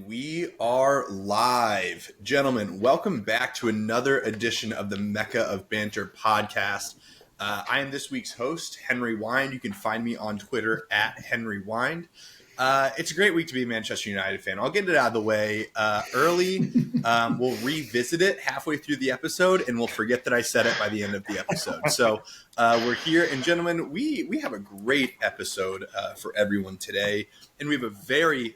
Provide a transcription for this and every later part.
And we are live. Gentlemen, welcome back to another edition of the Mecca of Banter podcast. I am this week's host, Henry Wind. You can find me on Twitter at Henry Wind. It's a great week to be a Manchester United fan. I'll get it out of the way early. We'll revisit it halfway through the episode, and we'll forget that I said it by the end of the episode. So we're here. And gentlemen, we have a great episode for everyone today. And we have a very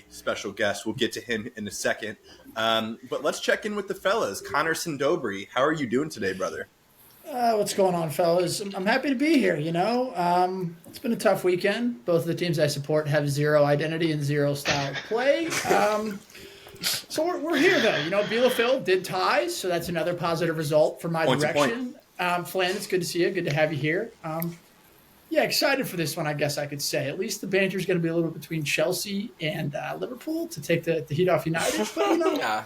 special guest. We'll get to him in a second. But let's check in with the fellas. Connor Sindobri, how are you doing today, brother? What's going on, fellas? I'm happy to be here, It's been a tough weekend. Both of the teams I support have zero identity and zero style of play. So we're here, though. Bielefeld did tie, so that's another positive result for my direction. Flan, it's good to see you. Good to have you here. Yeah, excited for this one, I guess I could say. At least the banter is going to be a little bit between Chelsea and Liverpool to take the heat off United. But, Yeah.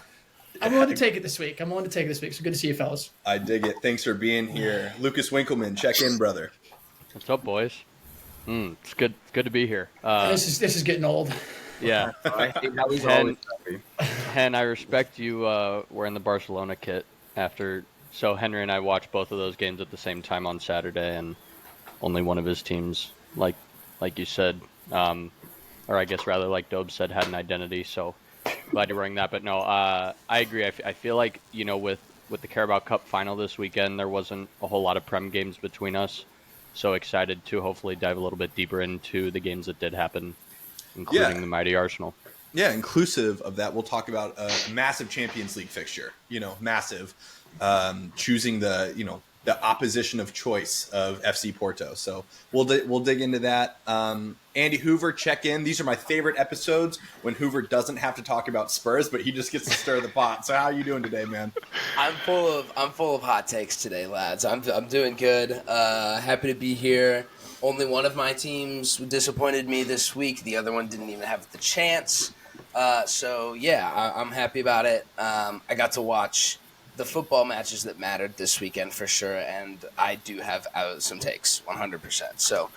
I'm willing to take it this week. So good to see you, fellas. I dig it. Thanks for being here. Lucas Winkleman, check in, brother. What's up, boys? It's good to be here. This is getting old. Yeah. Hen, I respect you wearing the Barcelona kit after. So Henry and I watched both of those games at the same time on Saturday, and only one of his teams, like you said, or I guess rather like Dobe said, had an identity. So glad you're wearing that. But no, I agree. I feel like, with the Carabao Cup final this weekend, there wasn't a whole lot of Prem games between us. So excited to hopefully dive a little bit deeper into the games that did happen, including the mighty Arsenal. Yeah, inclusive of that, we'll talk about a massive Champions League fixture. Massive. Choosing the opposition of choice of FC Porto. So we'll dig into that. Andy Hoover, check in. These are my favorite episodes when Hoover doesn't have to talk about Spurs, but he just gets to stir the pot. So how are you doing today, man? I'm full of hot takes today, lads. I'm doing good. Happy to be here. Only one of my teams disappointed me this week. The other one didn't even have the chance. I'm happy about it. I got to watch the football matches that mattered this weekend for sure, and I do have some takes, 100%. So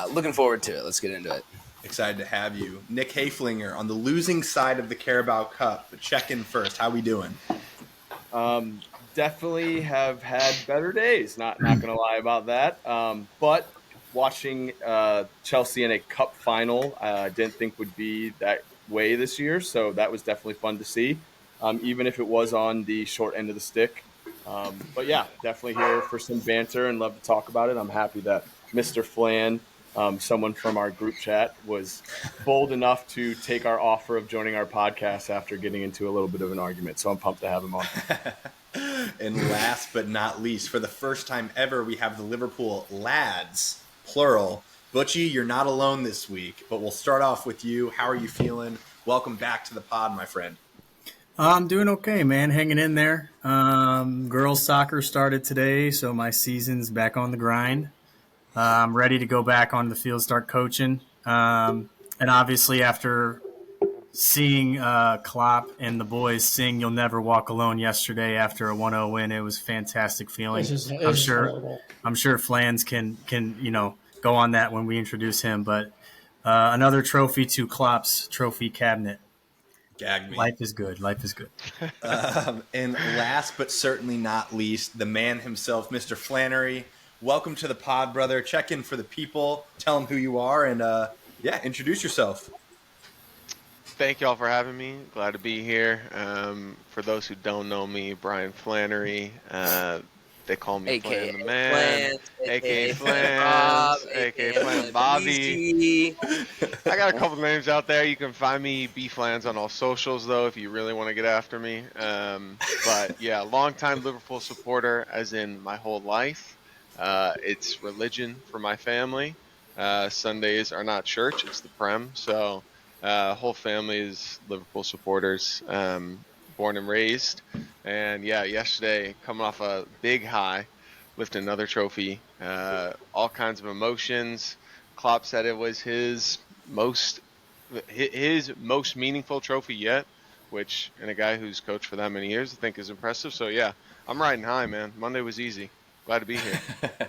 looking forward to it. Let's get into it. Excited to have you. Nick Hayflinger on the losing side of the Carabao Cup, but check in first. How we doing? Definitely have had better days, not going to lie about that. But watching Chelsea in a cup final, I didn't think would be that way this year, so that was definitely fun to see. Even if it was on the short end of the stick. But yeah, definitely here for some banter and love to talk about it. I'm happy that Mr. Flan, someone from our group chat, was bold enough to take our offer of joining our podcast after getting into a little bit of an argument. So I'm pumped to have him on. And last but not least, for the first time ever, we have the Liverpool lads, plural. Butchie, you're not alone this week, but we'll start off with you. How are you feeling? Welcome back to the pod, my friend. I'm doing okay, man. Hanging in there. Girls soccer started today, so my season's back on the grind. I'm ready to go back on the field, start coaching. And obviously after seeing Klopp and the boys sing "You'll Never Walk Alone" yesterday after a 1-0 win, it was a fantastic feeling. I'm sure Flans can go on that when we introduce him. But another trophy to Klopp's trophy cabinet. Gag me. Life is good. And last but certainly not least, the man himself, Mr. Flannery. Welcome to the pod, brother. Check in for the people. Tell them who you are and, introduce yourself. Thank y'all for having me. Glad to be here. For those who don't know me, Brian Flannery. They call me Flan the Man, a.k.a. Flans, a.k.a. Flan Bobby. I got a couple names out there. You can find me B-Flans on all socials, though, if you really want to get after me. But, yeah, longtime Liverpool supporter, as in my whole life. It's religion for my family. Sundays are not church. It's the Prem. So whole family is Liverpool supporters. Born and raised, and yesterday coming off a big high, lifting another trophy, all kinds of emotions. Klopp said it was his most meaningful trophy yet, which in a guy who's coached for that many years I think is impressive. So yeah, I'm riding high, man. Monday was easy. Glad to be here.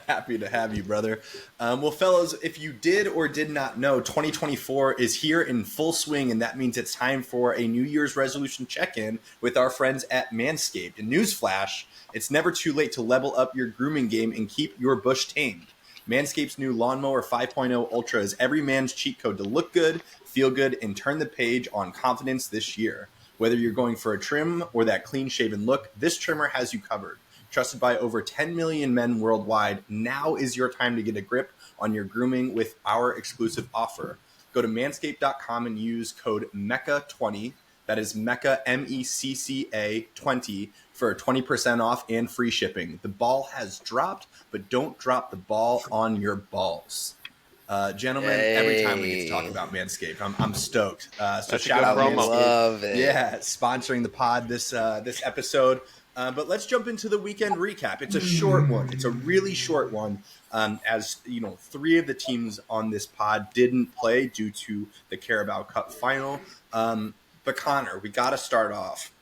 Happy to have you, brother. Well, fellas, if you did or did not know, 2024 is here in full swing, and that means it's time for a New Year's resolution check-in with our friends at Manscaped. And newsflash, it's never too late to level up your grooming game and keep your bush tamed. Manscaped's new Lawnmower 5.0 Ultra is every man's cheat code to look good, feel good, and turn the page on confidence this year. Whether you're going for a trim or that clean-shaven look, this trimmer has you covered. Trusted by over 10 million men worldwide, now is your time to get a grip on your grooming with our exclusive offer. Go to manscaped.com and use code MECCA20, that is MECCA, MECCA 20, for 20% off and free shipping. The ball has dropped, but don't drop the ball on your balls. Gentlemen, every time we get to talk about Manscaped, I'm stoked. So shout out promo. Manscaped. Love it. Yeah, sponsoring the pod this episode. But let's jump into the weekend recap. It's a short one. It's a really short one. As you know, 3 of the teams on this pod didn't play due to the Carabao Cup final. But Connor, we got to start off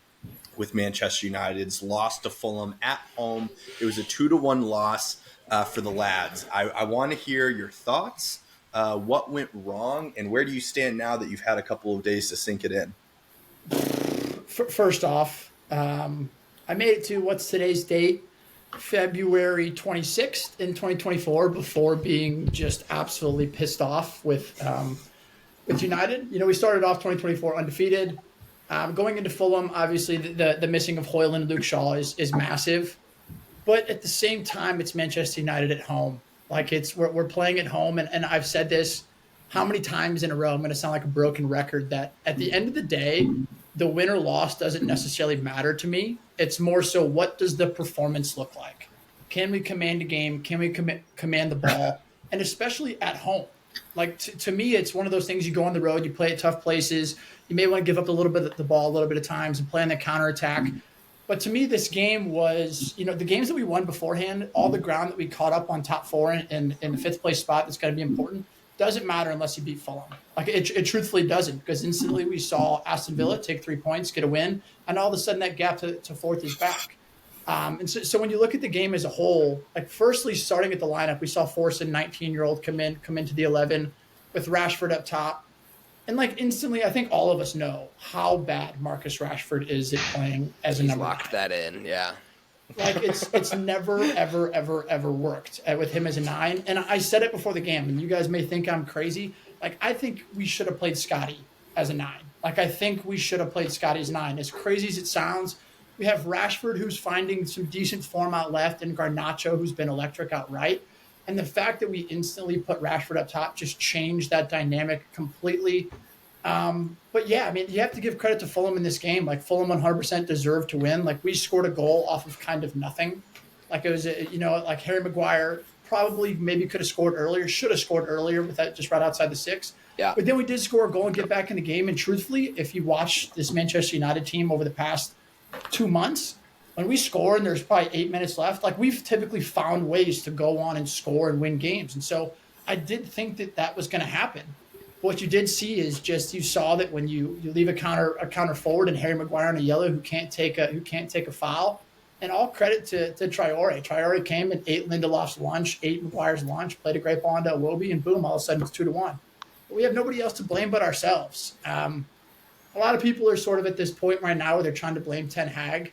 with Manchester United's loss to Fulham at home. It was a 2-1 loss for the lads. I want to hear your thoughts. What went wrong, and where do you stand now that you've had a couple of days to sink it in? First off, I made it to what's today's date, February 26th in 2024, before being just absolutely pissed off with United. You know, we started off 2024 undefeated. Going into Fulham, obviously the missing of Højlund and Luke Shaw is massive. But at the same time, it's Manchester United at home. Like we're playing at home, and I've said this how many times in a row, I'm going to sound like a broken record, that at the end of the day, the win or loss doesn't necessarily matter to me. It's more so, what does the performance look like? Can we command a game? Can we command the ball? And especially at home. Like, to me, it's one of those things, you go on the road, you play at tough places. You may want to give up a little bit of the ball a little bit of times and play on the counterattack. But to me, this game was, you know, the games that we won beforehand, all the ground that we caught up on top 4 in the 5th place spot that's going to be important, doesn't matter unless you beat Fulham. Like, it truthfully doesn't, because instantly we saw Aston Villa take 3 points, get a win, and all of a sudden that gap to 4th is back. And so when you look at the game as a whole, like, firstly, starting at the lineup, we saw Forson, 19-year-old, come into the 11 with Rashford up top. And, like, instantly, I think all of us know how bad Marcus Rashford is at playing as a number 9. Locked that in, yeah. Like, it's never, ever, ever, ever worked with him as a 9. And I said it before the game, and you guys may think I'm crazy. Like, I think we should have played Scotty as a 9. Like, I think we should have played Scotty as 9. As crazy as it sounds, we have Rashford, who's finding some decent form out left, and Garnacho, who's been electric out right. And the fact that we instantly put Rashford up top just changed that dynamic completely. But yeah, I mean, you have to give credit to Fulham in this game. Like, Fulham 100% deserved to win. Like, we scored a goal off of kind of nothing. Like, it was, like Harry Maguire probably maybe could have scored earlier, should have scored earlier with that just right outside the 6. Yeah. But then we did score a goal and get back in the game. And truthfully, if you watch this Manchester United team over the past 2 months, when we score and there's probably 8 minutes left, like, we've typically found ways to go on and score and win games. And so I did think that was going to happen. What you did see is just, you saw that when you leave a counter forward and Harry Maguire on a yellow who can't take a foul, and all credit to Traore. Traore came and ate Lindelof's lunch, ate Maguire's lunch, played a great ball into Iwobi, and boom, all of a sudden it's 2-1. But we have nobody else to blame but ourselves. A lot of people are sort of at this point right now where they're trying to blame Ten Hag.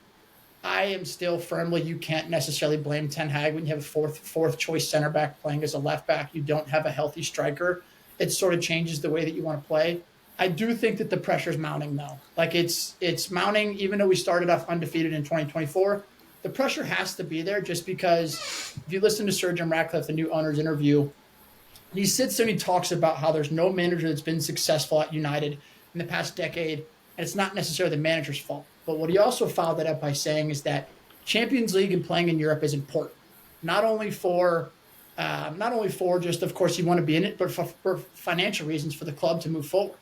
I am still firmly, you can't necessarily blame Ten Hag when you have a fourth choice center back playing as a left back. You don't have a healthy striker. It sort of changes the way that you want to play. I do think that the pressure's mounting, though. Like, it's mounting, even though we started off undefeated in 2024. The pressure has to be there, just because if you listen to Sir Jim Ratcliffe, the new owner's interview, he sits there and he talks about how there's no manager that's been successful at United in the past decade, and it's not necessarily the manager's fault. But what he also followed that up by saying is that Champions League and playing in Europe is important, not only for just, of course, you want to be in it, but for financial reasons for the club to move forward.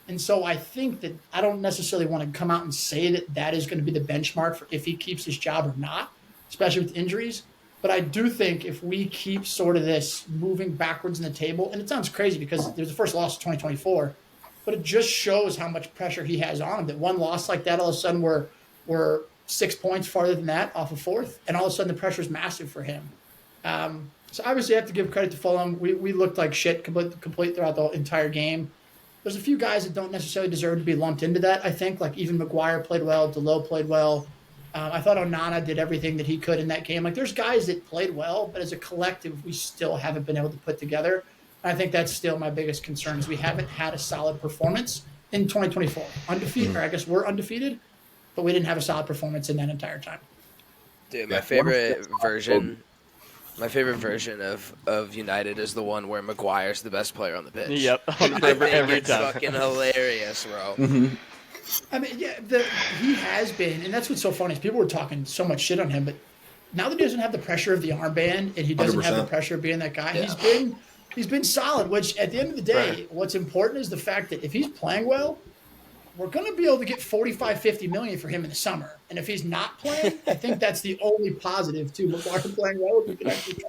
And so I think that I don't necessarily want to come out and say that is going to be the benchmark for if he keeps his job or not, especially with injuries. But I do think if we keep sort of this moving backwards in the table, and it sounds crazy because there's the first loss of 2024, but it just shows how much pressure he has on him, that one loss like that, all of a sudden we're 6 points farther than that off of 4th, and all of a sudden the pressure is massive for him. So obviously, I have to give credit to Fulham. We looked like shit complete throughout the entire game. There's a few guys that don't necessarily deserve to be lumped into that, I think. Like, even Maguire played well. Delo played well. I thought Onana did everything that he could in that game. Like, there's guys that played well, but as a collective, we still haven't been able to put together. And I think that's still my biggest concern is we haven't had a solid performance in 2024. Undefeated, or I guess we're undefeated, but we didn't have a solid performance in that entire time. Dude, my favorite version of United is the one where Maguire's the best player on the pitch. Yep. Every time. It's fucking hilarious, bro. Mm-hmm. I mean, yeah, he has been, and that's what's so funny is people were talking so much shit on him, but now that he doesn't have the pressure of the armband and he doesn't 100%. have the pressure of being that guy, he's been solid, which at the end of the day, what's important is the fact that if he's playing well, we're going to be able to get 45, 50 million for him in the summer. And if he's not playing, I think that's the only positive to Maguire playing well. We can actually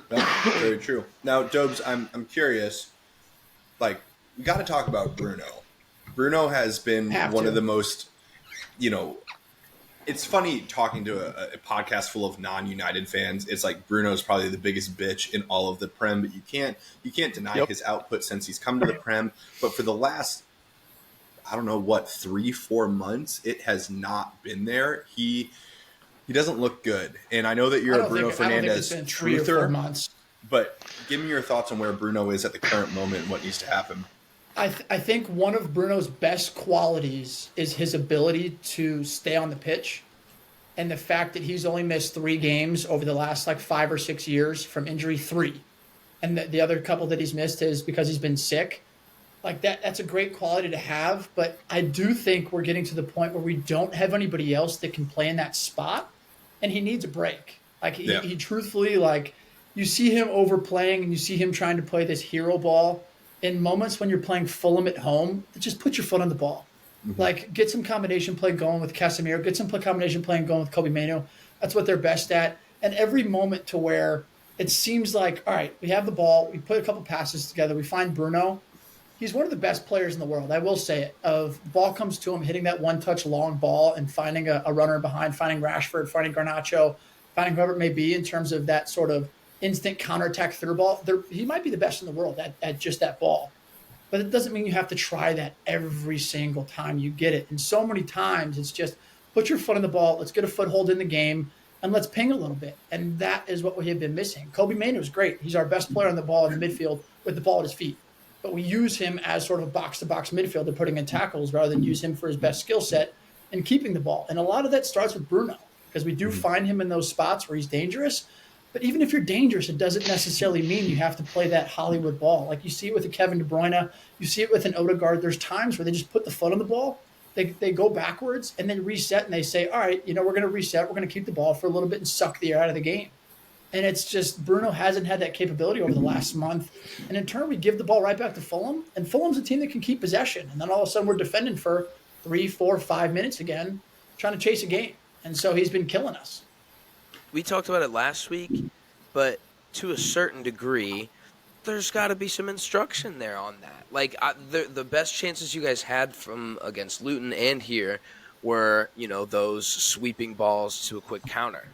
That's very true. Now, Dobes, I'm curious, like, we got to talk about Bruno. Bruno has been one of the most, it's funny talking to a podcast full of non-United fans. It's like Bruno's probably the biggest bitch in all of the Prem, but you can't deny his output since he's come to the Prem. But for the last, I don't know what, 3-4 months, it has not been there. He doesn't look good. And I know that you're a Bruno Fernandes truther, but give me your thoughts on where Bruno is at the current moment and what needs to happen. I think one of Bruno's best qualities is his ability to stay on the pitch, and the fact that he's only missed 3 games over the last 5 or 6 years from injury, 3. And the other couple that he's missed is because he's been sick. That's a great quality to have, but I do think we're getting to the point where we don't have anybody else that can play in that spot, and he needs a break. He truthfully, you see him overplaying and you see him trying to play this hero ball in moments when you're playing Fulham at home. Just put your foot on the ball. Mm-hmm. Get some combination play going with Casemiro, get some combination play going with Kobe Mainoo. That's what they're best at. And every moment to where it seems like, all right, we have the ball, we put a couple passes together, we find Bruno. He's one of the best players in the world. I will say it. Ball comes to him, hitting that one-touch long ball and finding a runner behind, finding Rashford, finding Garnacho, finding whoever it may be in terms of that sort of instant counterattack through ball. He might be the best in the world at just that ball. But it doesn't mean you have to try that every single time you get it. And so many times it's just put your foot on the ball, let's get a foothold in the game, and let's ping a little bit. And that is what we have been missing. Kobe Mainoo is great. He's our best player on the ball in the midfield with the ball at his feet. But we use him as sort of a box-to-box midfielder, putting in tackles rather than use him for his best skill set and keeping the ball. And a lot of that starts with Bruno, because we do find him in those spots where he's dangerous. But even if you're dangerous, it doesn't necessarily mean you have to play that Hollywood ball. Like you see it with a Kevin De Bruyne, you see it with an Odegaard. There's times where they just put the foot on the ball, they go backwards, and then reset, and they say, all right, we're going to reset. We're going to keep the ball for a little bit and suck the air out of the game. And it's just Bruno hasn't had that capability over the last month. And in turn, we give the ball right back to Fulham. And Fulham's a team that can keep possession. And then all of a sudden, we're defending for 3, 4, 5 minutes again, trying to chase a game. And so he's been killing us. We talked about it last week, but to a certain degree, there's got to be some instruction there on that. The best chances you guys had from against Luton and here were, those sweeping balls to a quick counter.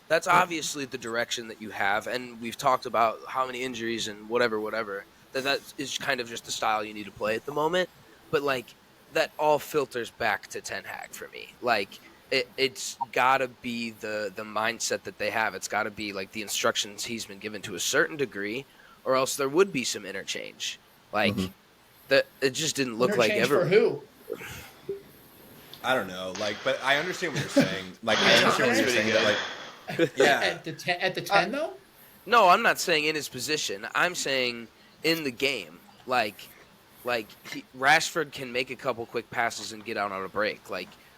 That's obviously the direction that you have, and we've talked about how many injuries and whatever, that is kind of just the style you need to play at the moment. But, that all filters back to Ten Hag for me. It's got to be the mindset that they have. It's got to be, the instructions he's been given to a certain degree, or else there would be some interchange. That it just didn't look like ever. For who? I don't know. But I understand what you're saying. I understand what you're saying. That, yeah. At the 10, though? No, I'm not saying in his position. I'm saying in the game. Rashford can make a couple quick passes and get out on a break.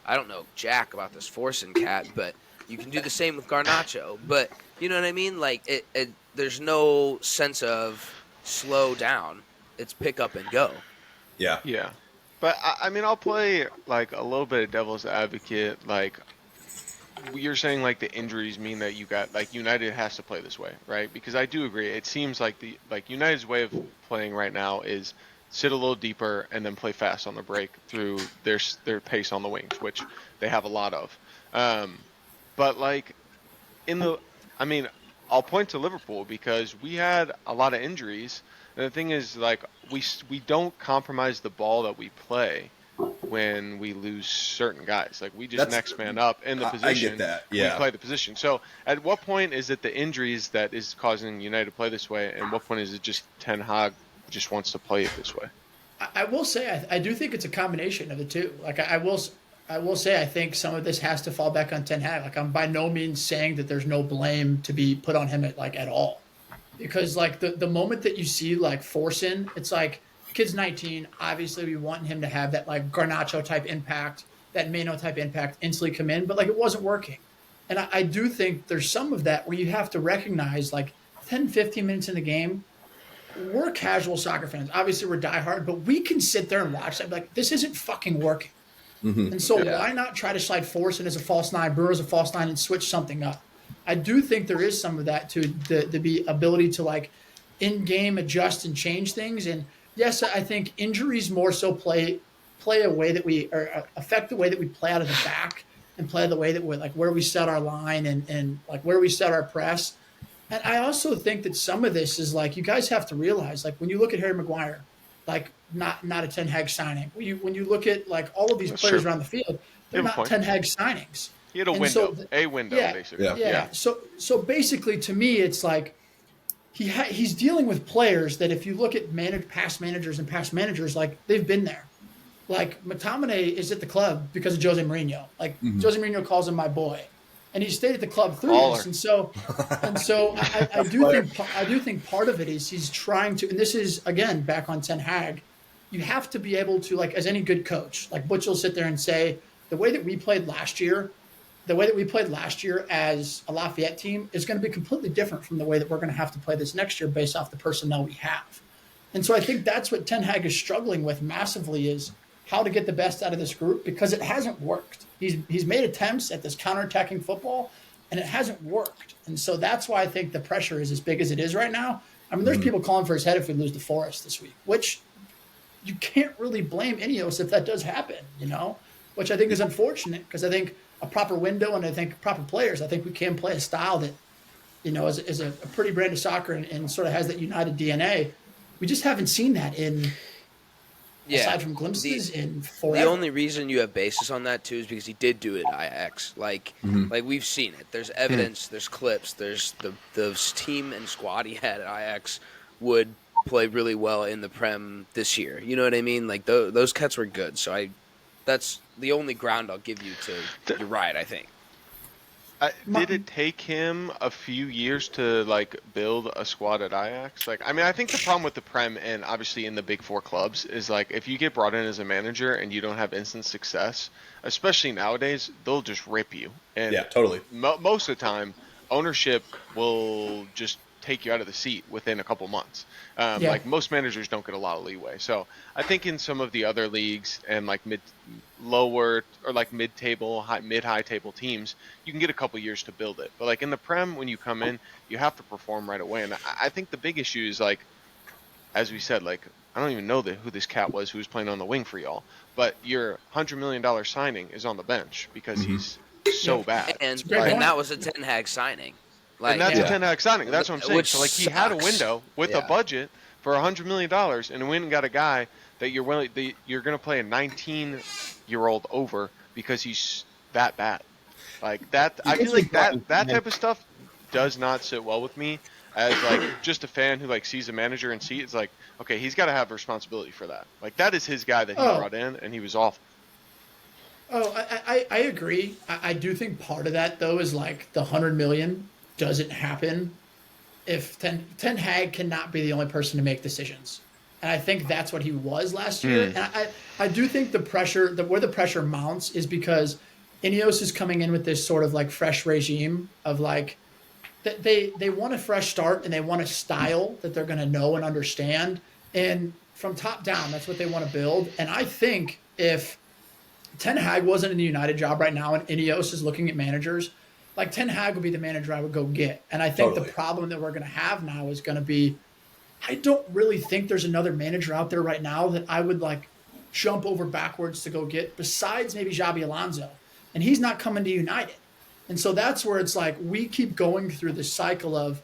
I don't know jack about this forcing cat, but you can do the same with Garnacho. But you know what I mean? There's no sense of slow down. It's pick up and go. Yeah. Yeah. But I'll play a little bit of devil's advocate. You're saying the injuries mean that you got United has to play this way, right? Because I do agree. It seems like United's way of playing right now is sit a little deeper and then play fast on the break through their pace on the wings, which they have a lot of. But I'll point to Liverpool because we had a lot of injuries. And the thing is, like, we don't compromise the ball that we play when we lose certain guys. Like, we just next man up in the position. I get that. Yeah. We play the position. So at what point is it the injuries that is causing United to play this way? And what point is it just Ten Hag just wants to play it this way? I will say I do think it's a combination of the two. Like I will say I think some of this has to fall back on Ten Hag. Like I'm by no means saying that there's no blame to be put on him at all. Because like the moment that you see like forcing, it's like kid's 19. Obviously, we want him to have that like Garnacho type impact, that Mano type impact, instantly come in. But like it wasn't working, and I do think there's some of that where you have to recognize like 10, 15 minutes in the game, we're casual soccer fans. Obviously, we're diehard, but we can sit there and watch that. Like this isn't fucking working, and so why not try to slide Forsen as a false nine, Brewer as a false nine, and switch something up? I do think there is some of that to the ability to like in-game adjust and change things. And yes, I think injuries more so play a way that we or affect the way that we play out of the back and play the way that we like where we set our line and like where we set our press. And I also think that some of this is like you guys have to realize like when you look at Harry Maguire, like not a Ten Hag signing. When you look at like all of these players around the field, they're not Ten Hag signings. He had a window, basically. Yeah. So basically, to me, it's like he's dealing with players that if you look at past managers, like they've been there. Like McTominay is at the club because of Jose Mourinho. Like Jose Mourinho calls him my boy, and he stayed at the club through this. And so I do think part of it is he's trying to, and this is again back on Ten Hag. You have to be able to, like as any good coach, like Butch will sit there and say the way that we played last year. The way that we played last year as a Lafayette team is going to be completely different from the way that we're going to have to play this next year based off the personnel we have. And so I think that's what Ten Hag is struggling with massively is how to get the best out of this group because it hasn't worked. He's made attempts at this counterattacking football and it hasn't worked. And so that's why I think the pressure is as big as it is right now. I mean, there's people calling for his head if we lose to Forest this week, which you can't really blame Ineos if that does happen, which I think is unfortunate because I think a proper window and I think proper players, I think we can play a style that, is a pretty brand of soccer and sort of has that United DNA. We just haven't seen that aside from glimpses in forever. The only reason you have basis on that too is because he did do it at Ajax. Like we've seen it. There's evidence, there's clips, there's the team and squad he had at Ajax would play really well in the Prem this year. You know what I mean? Like those cuts were good. So that's the only ground I'll give you to you're right, I think. Did it take him a few years to like build a squad at Ajax? Like, I mean, I think the problem with the Prem and obviously in the big four clubs is like if you get brought in as a manager and you don't have instant success, especially nowadays, they'll just rip you. And yeah, totally. Most of the time, ownership will just take you out of the seat within a couple months. Like most managers don't get a lot of leeway. So I think in some of the other leagues and like lower or like mid-table, mid-high table teams, you can get a couple years to build it. But like in the Prem, when you come in, you have to perform right away. And I think the big issue is like, as we said, like I don't even know who this cat was who was playing on the wing for y'all. But your $100 million signing is on the bench because he's so bad. And that was a Ten Hag signing. Like, and that's a Ten Hag signing. That's what I'm saying. Which so like he had a window with a budget for $100 million, and went and got a guy that you're going to play a 19-year-old over because he's that bad. Like that, I feel like that type of stuff does not sit well with me as like just a fan who like sees a manager and it's like, okay, he's got to have responsibility for that. Like that is his guy that he brought in, and he was awful. Oh, I agree. I do think part of that though is like the $100 million doesn't happen if Ten Hag cannot be the only person to make decisions. And I think that's what he was last year. And I do think the pressure, where the pressure mounts is because Ineos is coming in with this sort of like fresh regime of like, they want a fresh start and they want a style that they're going to know and understand. And from top down, that's what they want to build. And I think if Ten Hag wasn't in the United job right now and Ineos is looking at managers, like Ten Hag would be the manager I would go get. And I think the problem that we're going to have now is going to be, I don't really think there's another manager out there right now that I would like jump over backwards to go get besides maybe Xabi Alonso. And he's not coming to United. And so that's where it's like we keep going through this cycle of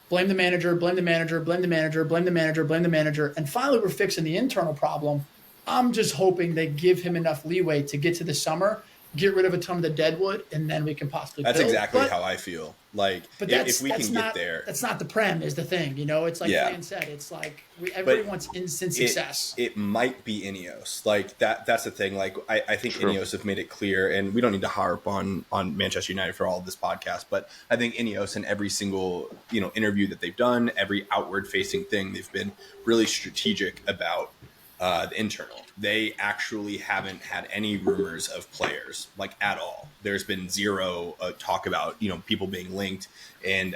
blame the manager, blame the manager, blame the manager, blame the manager, blame the manager. And finally, we're fixing the internal problem. I'm just hoping they give him enough leeway to get to the summer, get rid of a ton of the deadwood, and then we can possibly That's build. exactly how I feel. Like, if we can get there. That's not the Prem is the thing. It's like Dan said. It's like everybody wants instant success. It might be Ineos. Like, that's the thing. Like, I think Ineos have made it clear, and we don't need to harp on Manchester United for all of this podcast, but I think Ineos in every single, interview that they've done, every outward-facing thing, they've been really strategic about the internal. They actually haven't had any rumors of players, like, at all. There's been zero talk about, people being linked. And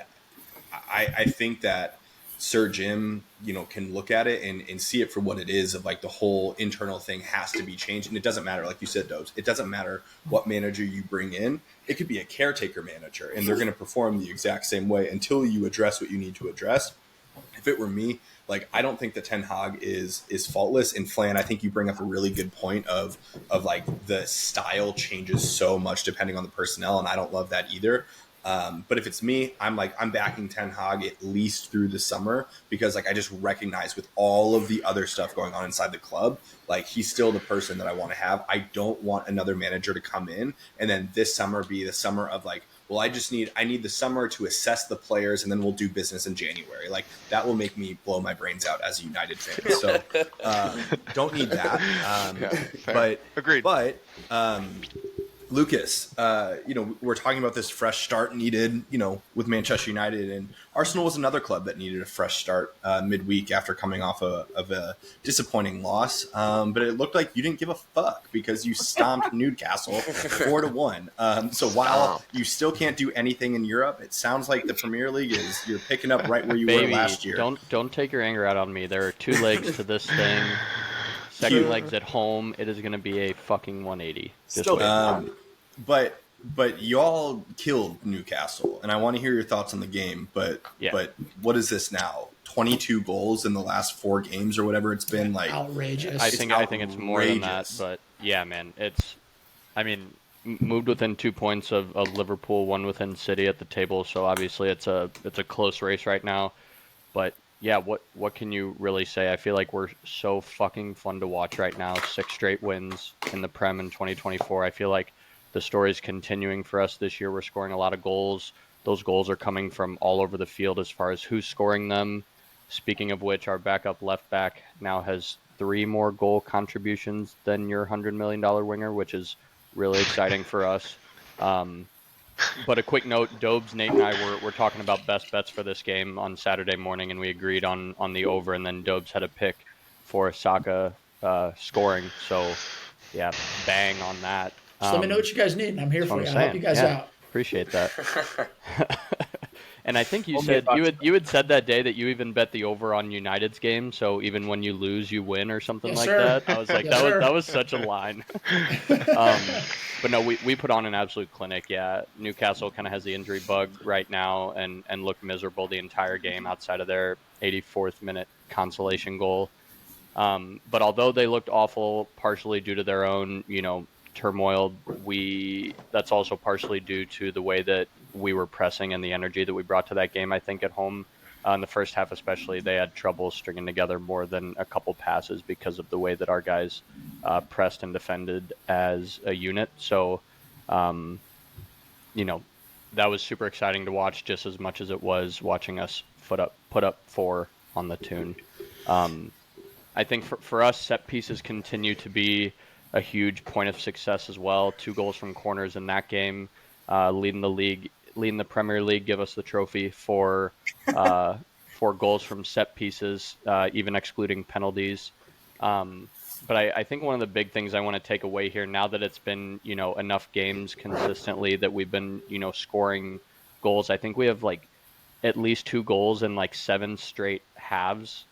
I think that Sir Jim, can look at it and see it for what it is, of like the whole internal thing has to be changed. And it doesn't matter, like you said, Dobes, it doesn't matter what manager you bring in. It could be a caretaker manager, and they're going to perform the exact same way until you address what you need to address. If it were me, like, I don't think that Ten Hag is faultless. And Flan, I think you bring up a really good point of like the style changes so much depending on the personnel, and I don't love that either. But if it's me, I'm backing Ten Hag at least through the summer, because like I just recognize with all of the other stuff going on inside the club, like he's still the person that I want to have. I don't want another manager to come in and then this summer be the summer of like, well, I need the summer to assess the players and then we'll do business in January. Like that will make me blow my brains out as a United fan. So don't need that. But agreed. But Lucas, we're talking about this fresh start needed, with Manchester United, and Arsenal was another club that needed a fresh start midweek after coming off of a disappointing loss. But it looked like you didn't give a fuck because you stomped Newcastle 4-1. So while you still can't do anything in Europe, it sounds like the Premier League you're picking up right where you were last year. Don't take your anger out on me. There are two legs to this thing. Second leg's at home. It is going to be a fucking 180. Still, but y'all killed Newcastle, and I want to hear your thoughts on the game. But what is this now? 22 goals in the last 4 games or whatever it's been. Like outrageous. I think it's more than that. But yeah, man, moved within 2 points of Liverpool, one within City at the table. So obviously it's a close race right now. But yeah, what can you really say? I feel like we're so fucking fun to watch right now. 6 straight wins in the Prem in 2024. I feel like the story is continuing for us this year. We're scoring a lot of goals. Those goals are coming from all over the field as far as who's scoring them. Speaking of which, our backup left back now has 3 more goal contributions than your $100 million winger, which is really exciting for us. But a quick note, Dobes, Nate, and I were talking about best bets for this game on Saturday morning, and we agreed on the over, and then Dobes had a pick for Saka scoring. So, yeah, bang on that. Just let me know what you guys need, and I'm here for you. I'll help you guys out. Appreciate that. And I think you said you had said that day that you even bet the over on United's game, so even when you lose, you win or something that. I was like, that was such a line. But no, we put on an absolute clinic. Yeah, Newcastle kind of has the injury bug right now and looked miserable the entire game outside of their 84th minute consolation goal. But although they looked awful, partially due to their own, turmoil, that's also partially due to the way that we were pressing and the energy that we brought to that game. I think at home in the first half especially, they had trouble stringing together more than a couple passes because of the way that our guys pressed and defended as a unit. So that was super exciting to watch, just as much as it was watching us put up 4 on the tune. I think for us, set pieces continue to be a huge point of success as well. 2 goals from corners in that game, leading the Premier League, give us the trophy for 4 goals from set pieces, even excluding penalties. But I think one of the big things I want to take away here, now that it's been enough games consistently that we've been scoring goals, I think we have like at least 2 goals in like 7 straight halves,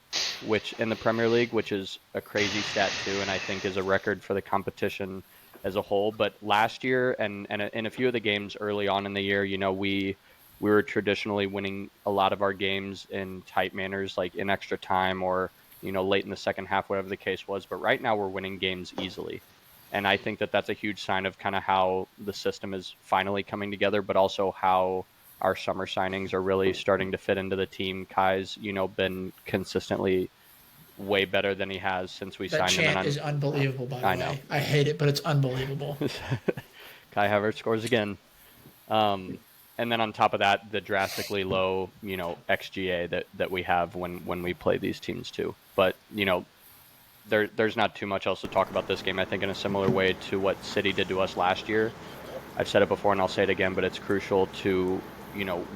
which in the Premier League, which is a crazy stat too, and I think is a record for the competition as a whole. But last year and in a few of the games early on in the year, we were traditionally winning a lot of our games in tight manners, like in extra time or late in the second half, whatever the case was. But right now we're winning games easily. And I think that that's a huge sign of kind of how the system is finally coming together, but also how our summer signings are really starting to fit into the team. Kai's, been consistently way better than he has since we signed him. That chant is unbelievable, by the way. know. I hate it, but it's unbelievable. Kai Havertz scores again. And then on top of that, the drastically low, XGA that we have when we play these teams too. But, there's not too much else to talk about this game. I think in a similar way to what City did to us last year. I've said it before and I'll say it again, but it's crucial to,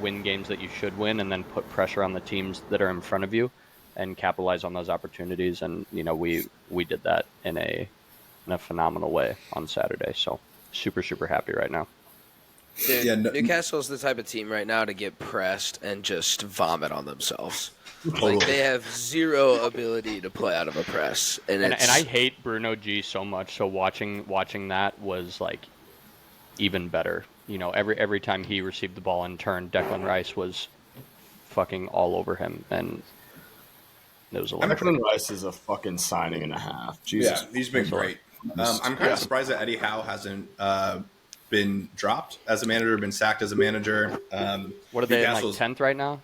win games that you should win and then put pressure on the teams that are in front of you and capitalize on those opportunities. And, we did that in a phenomenal way on Saturday. So super, super happy right now. Dude, Newcastle's the type of team right now to get pressed and just vomit on themselves. Like, they have zero ability to play out of a press. And I hate Bruno G so much. So watching that was like even better. Every time he received the ball in turn, Declan Rice was fucking all over him, and it was Declan Rice is a fucking signing and a half. Jesus. Yeah, he's been great. I'm kind of surprised that Eddie Howe hasn't been dropped as a manager, been sacked as a manager. What are they in, like 10th right now?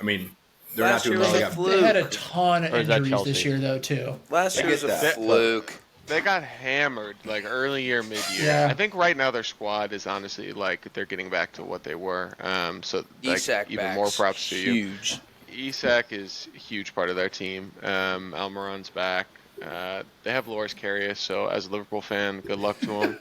I mean, they're not doing well. They had a ton of injuries this year, though, too. Last year was a fluke. They got hammered like early year, mid-year. Yeah. I think right now their squad is honestly like they're getting back to what they were. So like, even more props to you. Huge. Isak is a huge part of their team. Almiron's back. They have Loris Karius, so as a Liverpool fan, good luck to him.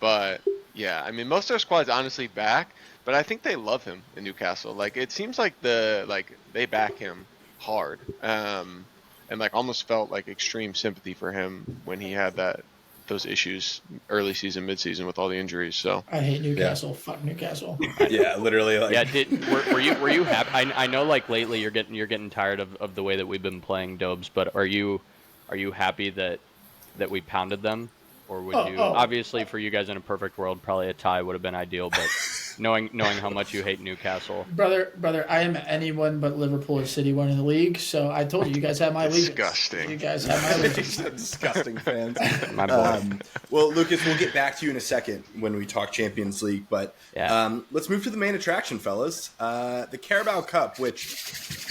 But yeah, I mean, most of their squad's honestly back, but I think they love him in Newcastle. Like, it seems like they back him hard, and like almost felt like extreme sympathy for him when he had those issues early season, mid season with all the injuries. So I hate Newcastle. Fuck Newcastle. Yeah, literally. Like... Yeah, were you happy? I know like lately you're getting tired of the way that we've been playing Dobes, but are you happy that we pounded them? Or would you obviously for you guys in a perfect world probably a tie would have been ideal, but knowing how much you hate Newcastle. Brother, I am anyone but Liverpool or City winning the league, so I told you, you guys have my league. Disgusting. You guys have my league. Disgusting fans. My boy. Well, Lucas, we'll get back to you in a second when we talk Champions League, but let's move to the main attraction, fellas. The Carabao Cup, which,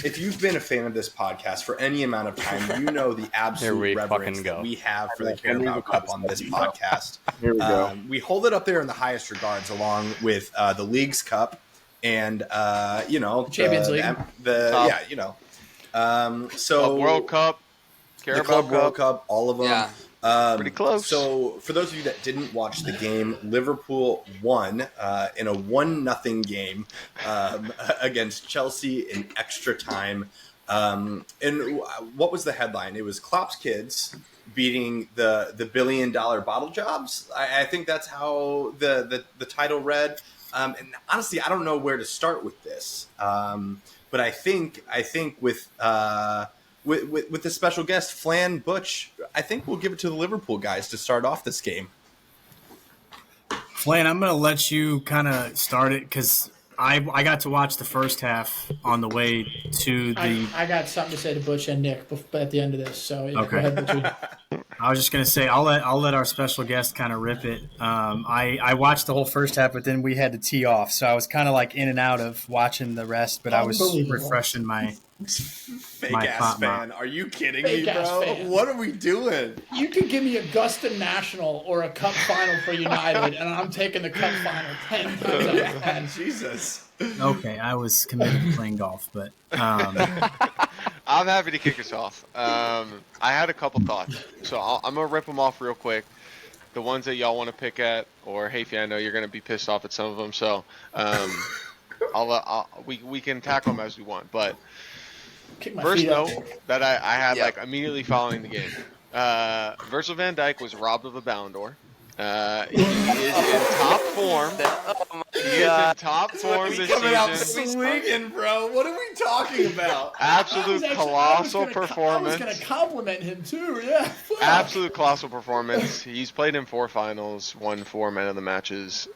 if you've been a fan of this podcast for any amount of time, you know the absolute reverence that we have for the Carabao Cup on this podcast. Here we go. We hold it up there in the highest regards, along with the League's Cup and Champions League. So World Cup, the Club World Cup, all of them. Yeah. Pretty close. So for those of you that didn't watch the game, Liverpool won in a 1-0 game against Chelsea in extra time. And what was the headline? It was Klopp's kids beating the $1 billion bottle jobs. I think that's how the title read. And honestly, I don't know where to start with this. But I think with the special guest, Flan Butch, I think we'll give it to the Liverpool guys to start off this game. Flan, I'm going to let you kind of start it because I got to watch the first half on the way to the. I got something to say to Butch and Nick at the end of this. So yeah, okay. Go ahead, Butch. I was just gonna say I'll let our special guest kind of rip it. I watched the whole first half, but then we had to tee off, so I was kind of like in and out of watching the rest. But I was refreshing my fake ass fan. Are you kidding me, bro? Fan. What are we doing? You could give me Augusta National or a Cup final for United, and I'm taking the Cup final 10 times out of 10. Jesus. Okay, I was committed to playing golf, but I'm happy to kick us off. I had a couple thoughts, so I'm gonna rip them off real quick. The ones that y'all want to pick at, or hey, I know you're gonna be pissed off at some of them, so we can tackle them as we want. But first note that I had like immediately following the game, Virgil van Dijk was robbed of a Ballon d'Or. He is in top form. He is in top form this coming out season. swinging, bro. What are we talking about? Absolute colossal performance. I was going to compliment him too. Yeah. Absolute colossal performance. He's played in 4 finals, won 4 man of the matches.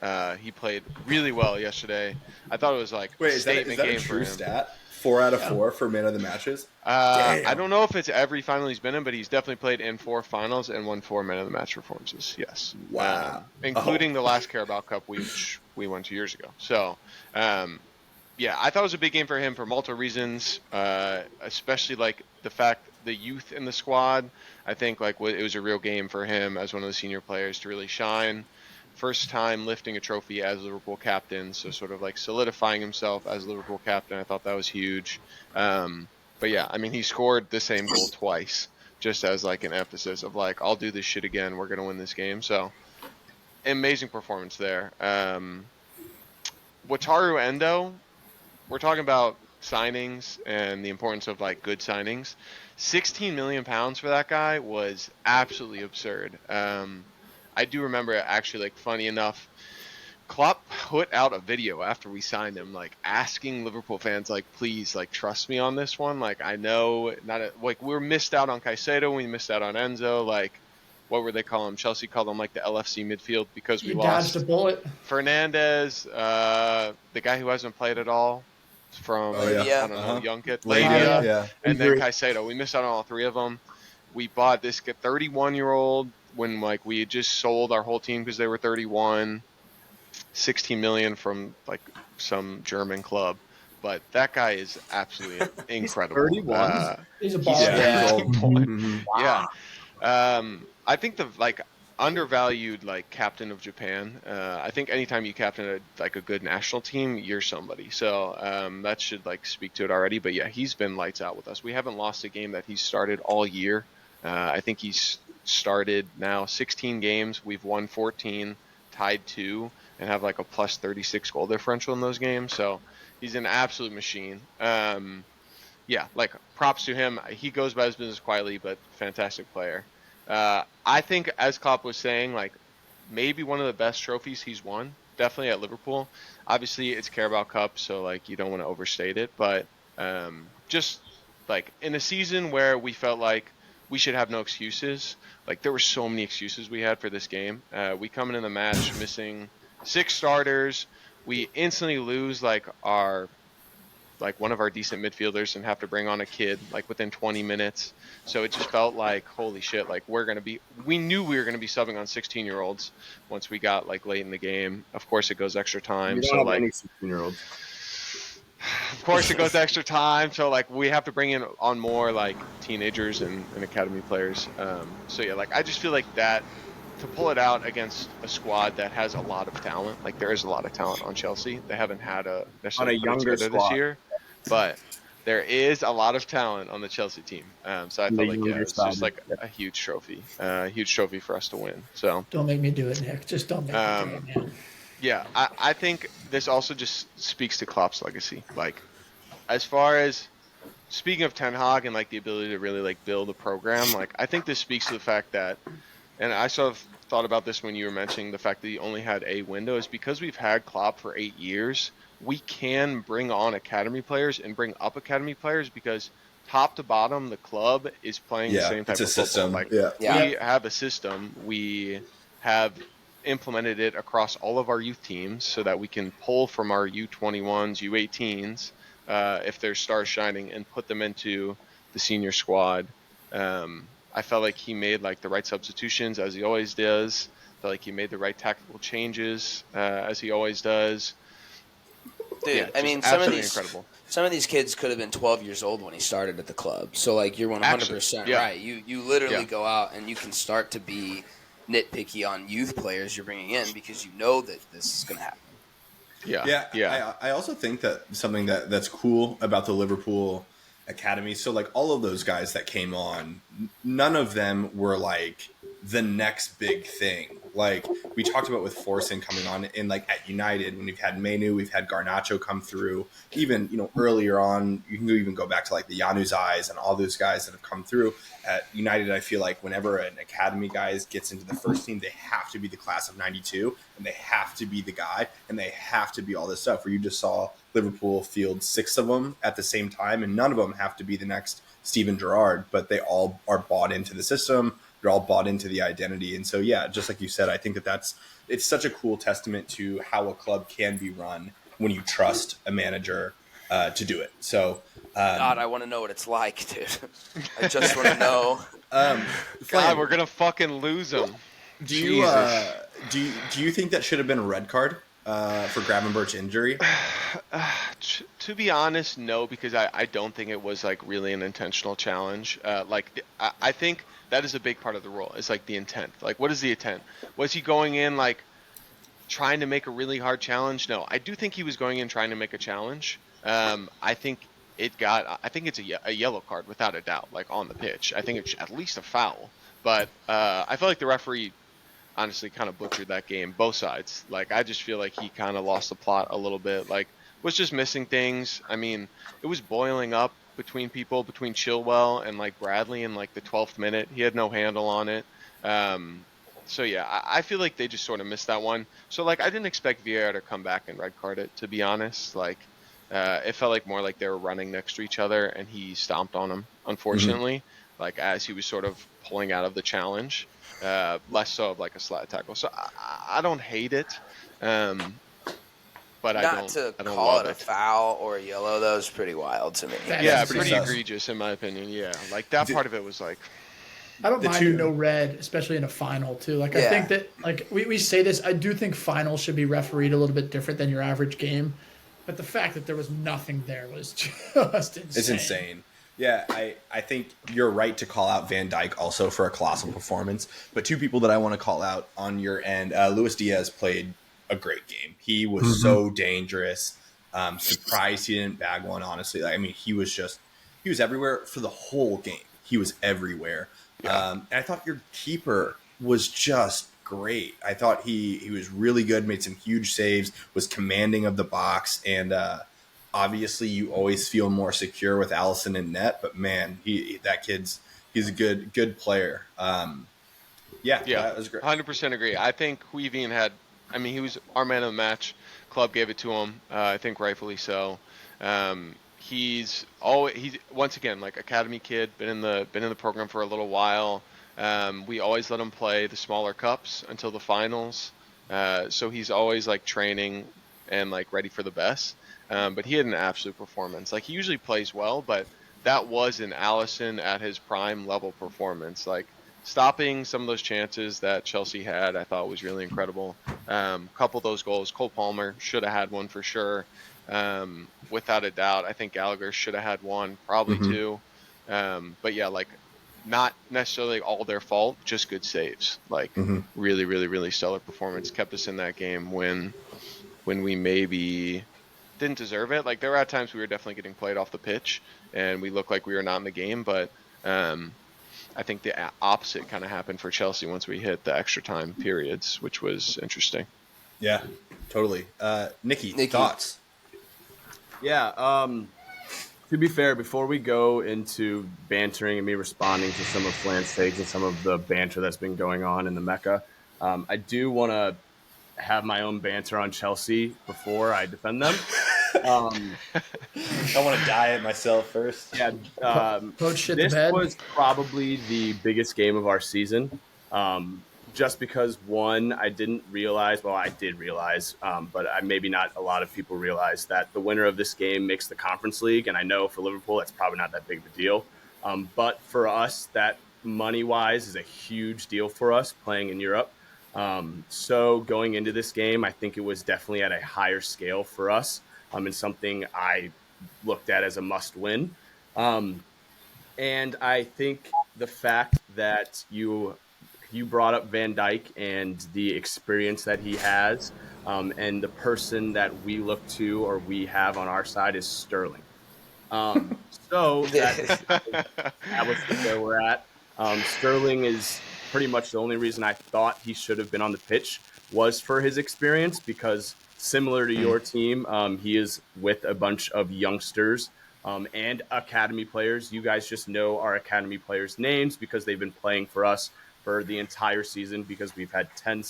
He played really well yesterday. I thought it was like a statement game for him. Stat? 4 out of 4 for man of the matches. I don't know if it's every final he's been in, but he's definitely played in 4 finals and won 4 man of the match performances. Yes. Wow. Including the last Carabao Cup, which we won 2 years ago. So, yeah, I thought it was a big game for him for multiple reasons, especially like the youth in the squad. I think like it was a real game for him as one of the senior players to really shine. First time lifting a trophy as Liverpool captain, so sort of like solidifying himself as Liverpool captain. I thought that was huge. But yeah, I mean, he scored the same goal twice, just as like an emphasis of like, I'll do this shit again. We're gonna win this game. So amazing performance there. Wataru Endo, we're talking about signings and the importance of like good signings. £16 million for that guy was absolutely absurd. I do remember actually, like, funny enough, Klopp put out a video after we signed him, like asking Liverpool fans, like, please, like, trust me on this one. Like, I know like we were missed out on Caicedo, we missed out on Enzo. Like, what were they calling him? Chelsea called him like the LFC midfield because we lost. Dodged a bullet. Fernandes, the guy who hasn't played at all from I don't know, young kid, Yeah. and then Caicedo. We missed out on all 3 of them. We bought this 31-year-old. When like we had just sold our whole team because they were 31, 16 million from like some German club, but that guy is absolutely incredible. 31. He's a baller. Yeah. I think the like undervalued like captain of Japan. I think anytime you captain a good national team, you're somebody. So that should like speak to it already. But yeah, he's been lights out with us. We haven't lost a game that he's started all year. I think he's started now 16 games. We've won 14, tied 2, and have like a plus 36 goal differential in those games. So he's an absolute machine. Yeah, like props to him. He goes by his business quietly, but fantastic player. I think, as Klopp was saying, like maybe one of the best trophies he's won, definitely at Liverpool. Obviously, it's Carabao Cup, so like you don't want to overstate it, but just like in a season where we felt like we should have no excuses. Like there were so many excuses we had for this game. We come into the match missing 6 starters. We instantly lose like one of our decent midfielders and have to bring on a kid like within 20 minutes. So it just felt like holy shit. Like we knew we were gonna be subbing on 16-year-olds once we got like late in the game. Of course it goes extra time. We don't have any 16-year-olds. Of course it goes extra time, so like we have to bring in on more like teenagers and academy players. So yeah, like I just feel like that to pull it out against a squad that has a lot of talent. Like there is a lot of talent on Chelsea. They haven't had necessarily on a younger squad this year, but there is a lot of talent on the Chelsea team. So I felt like it's just like a huge trophy for us to win. So don't make me do it, Nick. Just don't make me do it, man. Yeah, I think this also just speaks to Klopp's legacy. Like, as far as speaking of Ten Hag and like the ability to really like build a program, like I think this speaks to the fact that, and I sort of thought about this when you were mentioning the fact that he only had a window, is because we've had Klopp for 8 years, we can bring on academy players and bring up academy players because top to bottom the club is playing the same type of football. System. Like we have a system. We have implemented it across all of our youth teams so that we can pull from our U21s, U18s, if they're stars shining, and put them into the senior squad. I felt like he made like the right substitutions as he always does. I felt like he made the right tactical changes as he always does. Dude, yeah, I mean, some of these kids could have been 12 years old when he started at the club. So like you're 100% right. You literally go out and you can start to be nitpicky on youth players you're bringing in because you know that this is going to happen. Yeah. I also think that something that's cool about the Liverpool academy. So like all of those guys that came on, none of them were like the next big thing. Like we talked about with Forson coming on, and like at United when we've had Manu, we've had Garnacho come through. Even earlier on, you can even go back to like the Januzajs and all those guys that have come through at United. I feel like whenever an academy guy gets into the first team, they have to be the class of '92, and they have to be the guy, and they have to be all this stuff. Where you just saw Liverpool field 6 of them at the same time, and none of them have to be the next Steven Gerrard, but they all are bought into the system. They're all bought into the identity. And so, yeah, just like you said, I think it's such a cool testament to how a club can be run when you trust a manager to do it. So, God, I want to know what it's like, dude. I just want to know. God, we're gonna fucking lose them. Do you think that should have been a red card for Gravenberch's injury? To be honest, no, because I don't think it was like really an intentional challenge. I think that is a big part of the rule. It's like the intent. Like, what is the intent? Was he going in like trying to make a really hard challenge? No, I do think he was going in trying to make a challenge. I think it's a yellow card without a doubt. Like on the pitch, I think it's at least a foul. But I feel like the referee honestly kind of butchered that game, both sides. Like, I just feel like he kind of lost the plot a little bit. Like, was just missing things. I mean, it was boiling up between Chilwell and like Bradley in like the 12th minute. He had no handle on it. So yeah, I feel like they just sort of missed that one. So like, I didn't expect VAR to come back and red card it, to be honest. Like, it felt like more like they were running next to each other and he stomped on him, unfortunately, like as he was sort of pulling out of the challenge. Less so of like a slide tackle. So I don't hate it, but not to call it a foul or a yellow, though, is pretty wild to me. Yeah, pretty egregious in my opinion. Yeah, like that part of it was like. I don't mind no red, especially in a final too. Like, I think that, like, we say this, I do think finals should be refereed a little bit different than your average game, but the fact that there was nothing there was just insane. It's insane. Yeah, I think you're right to call out Van Dijk also for a colossal performance. But two people that I want to call out on your end, Luis Diaz played a great game. He was so dangerous. Surprised he didn't bag one, honestly. I mean, he was everywhere for the whole game. He was everywhere. Yeah. And I thought your keeper was just great. I thought he was really good, made some huge saves, was commanding of the box, and obviously, you always feel more secure with Allison in net, but man, he's a good player. That was great. 100% agree. I think Huivian he was our man of the match. Club gave it to him. I think rightfully so. He's once again like academy kid, been in the program for a little while. We always let him play the smaller cups until the finals, so he's always like training and like ready for the best. But he had an absolute performance. Like, he usually plays well, but that was an Allison at his prime level performance. Like, stopping some of those chances that Chelsea had, I thought was really incredible. Couple of those goals, Cole Palmer should have had one for sure. Without a doubt, I think Gallagher should have had one, probably two. But yeah, like, not necessarily all their fault, just good saves. Like, really, really, really stellar performance. Kept us in that game when we maybe didn't deserve it. Like, there were at times we were definitely getting played off the pitch and we looked like we were not in the game, but I think the opposite kind of happened for Chelsea once we hit the extra time periods, which was interesting. Yeah, totally. Nikki, thoughts? Yeah, to be fair, before we go into bantering and me responding to some of Flan's takes and some of the banter that's been going on in the Mecca, I do want to have my own banter on Chelsea before I defend them. I want to diet myself first. Yeah, Poach shit the this bed. was probably the biggest game of our season. Just because, one, I didn't realize, well, I did realize, but maybe not a lot of people realize that the winner of this game makes the Conference League. And I know for Liverpool, that's probably not that big of a deal. But for us, that money-wise is a huge deal for us playing in Europe. So going into this game, I think it was definitely at a higher scale for us, and something I looked at as a must win. And I think the fact that you brought up Van Dijk and the experience that he has, and the person that we look to or we have on our side is Sterling. So that was where we're at. Sterling is pretty much the only reason I thought he should have been on the pitch was for his experience, because similar to your team, he is with a bunch of youngsters and academy players. You guys just know our academy players' names because they've been playing for us for the entire season, because we've had 10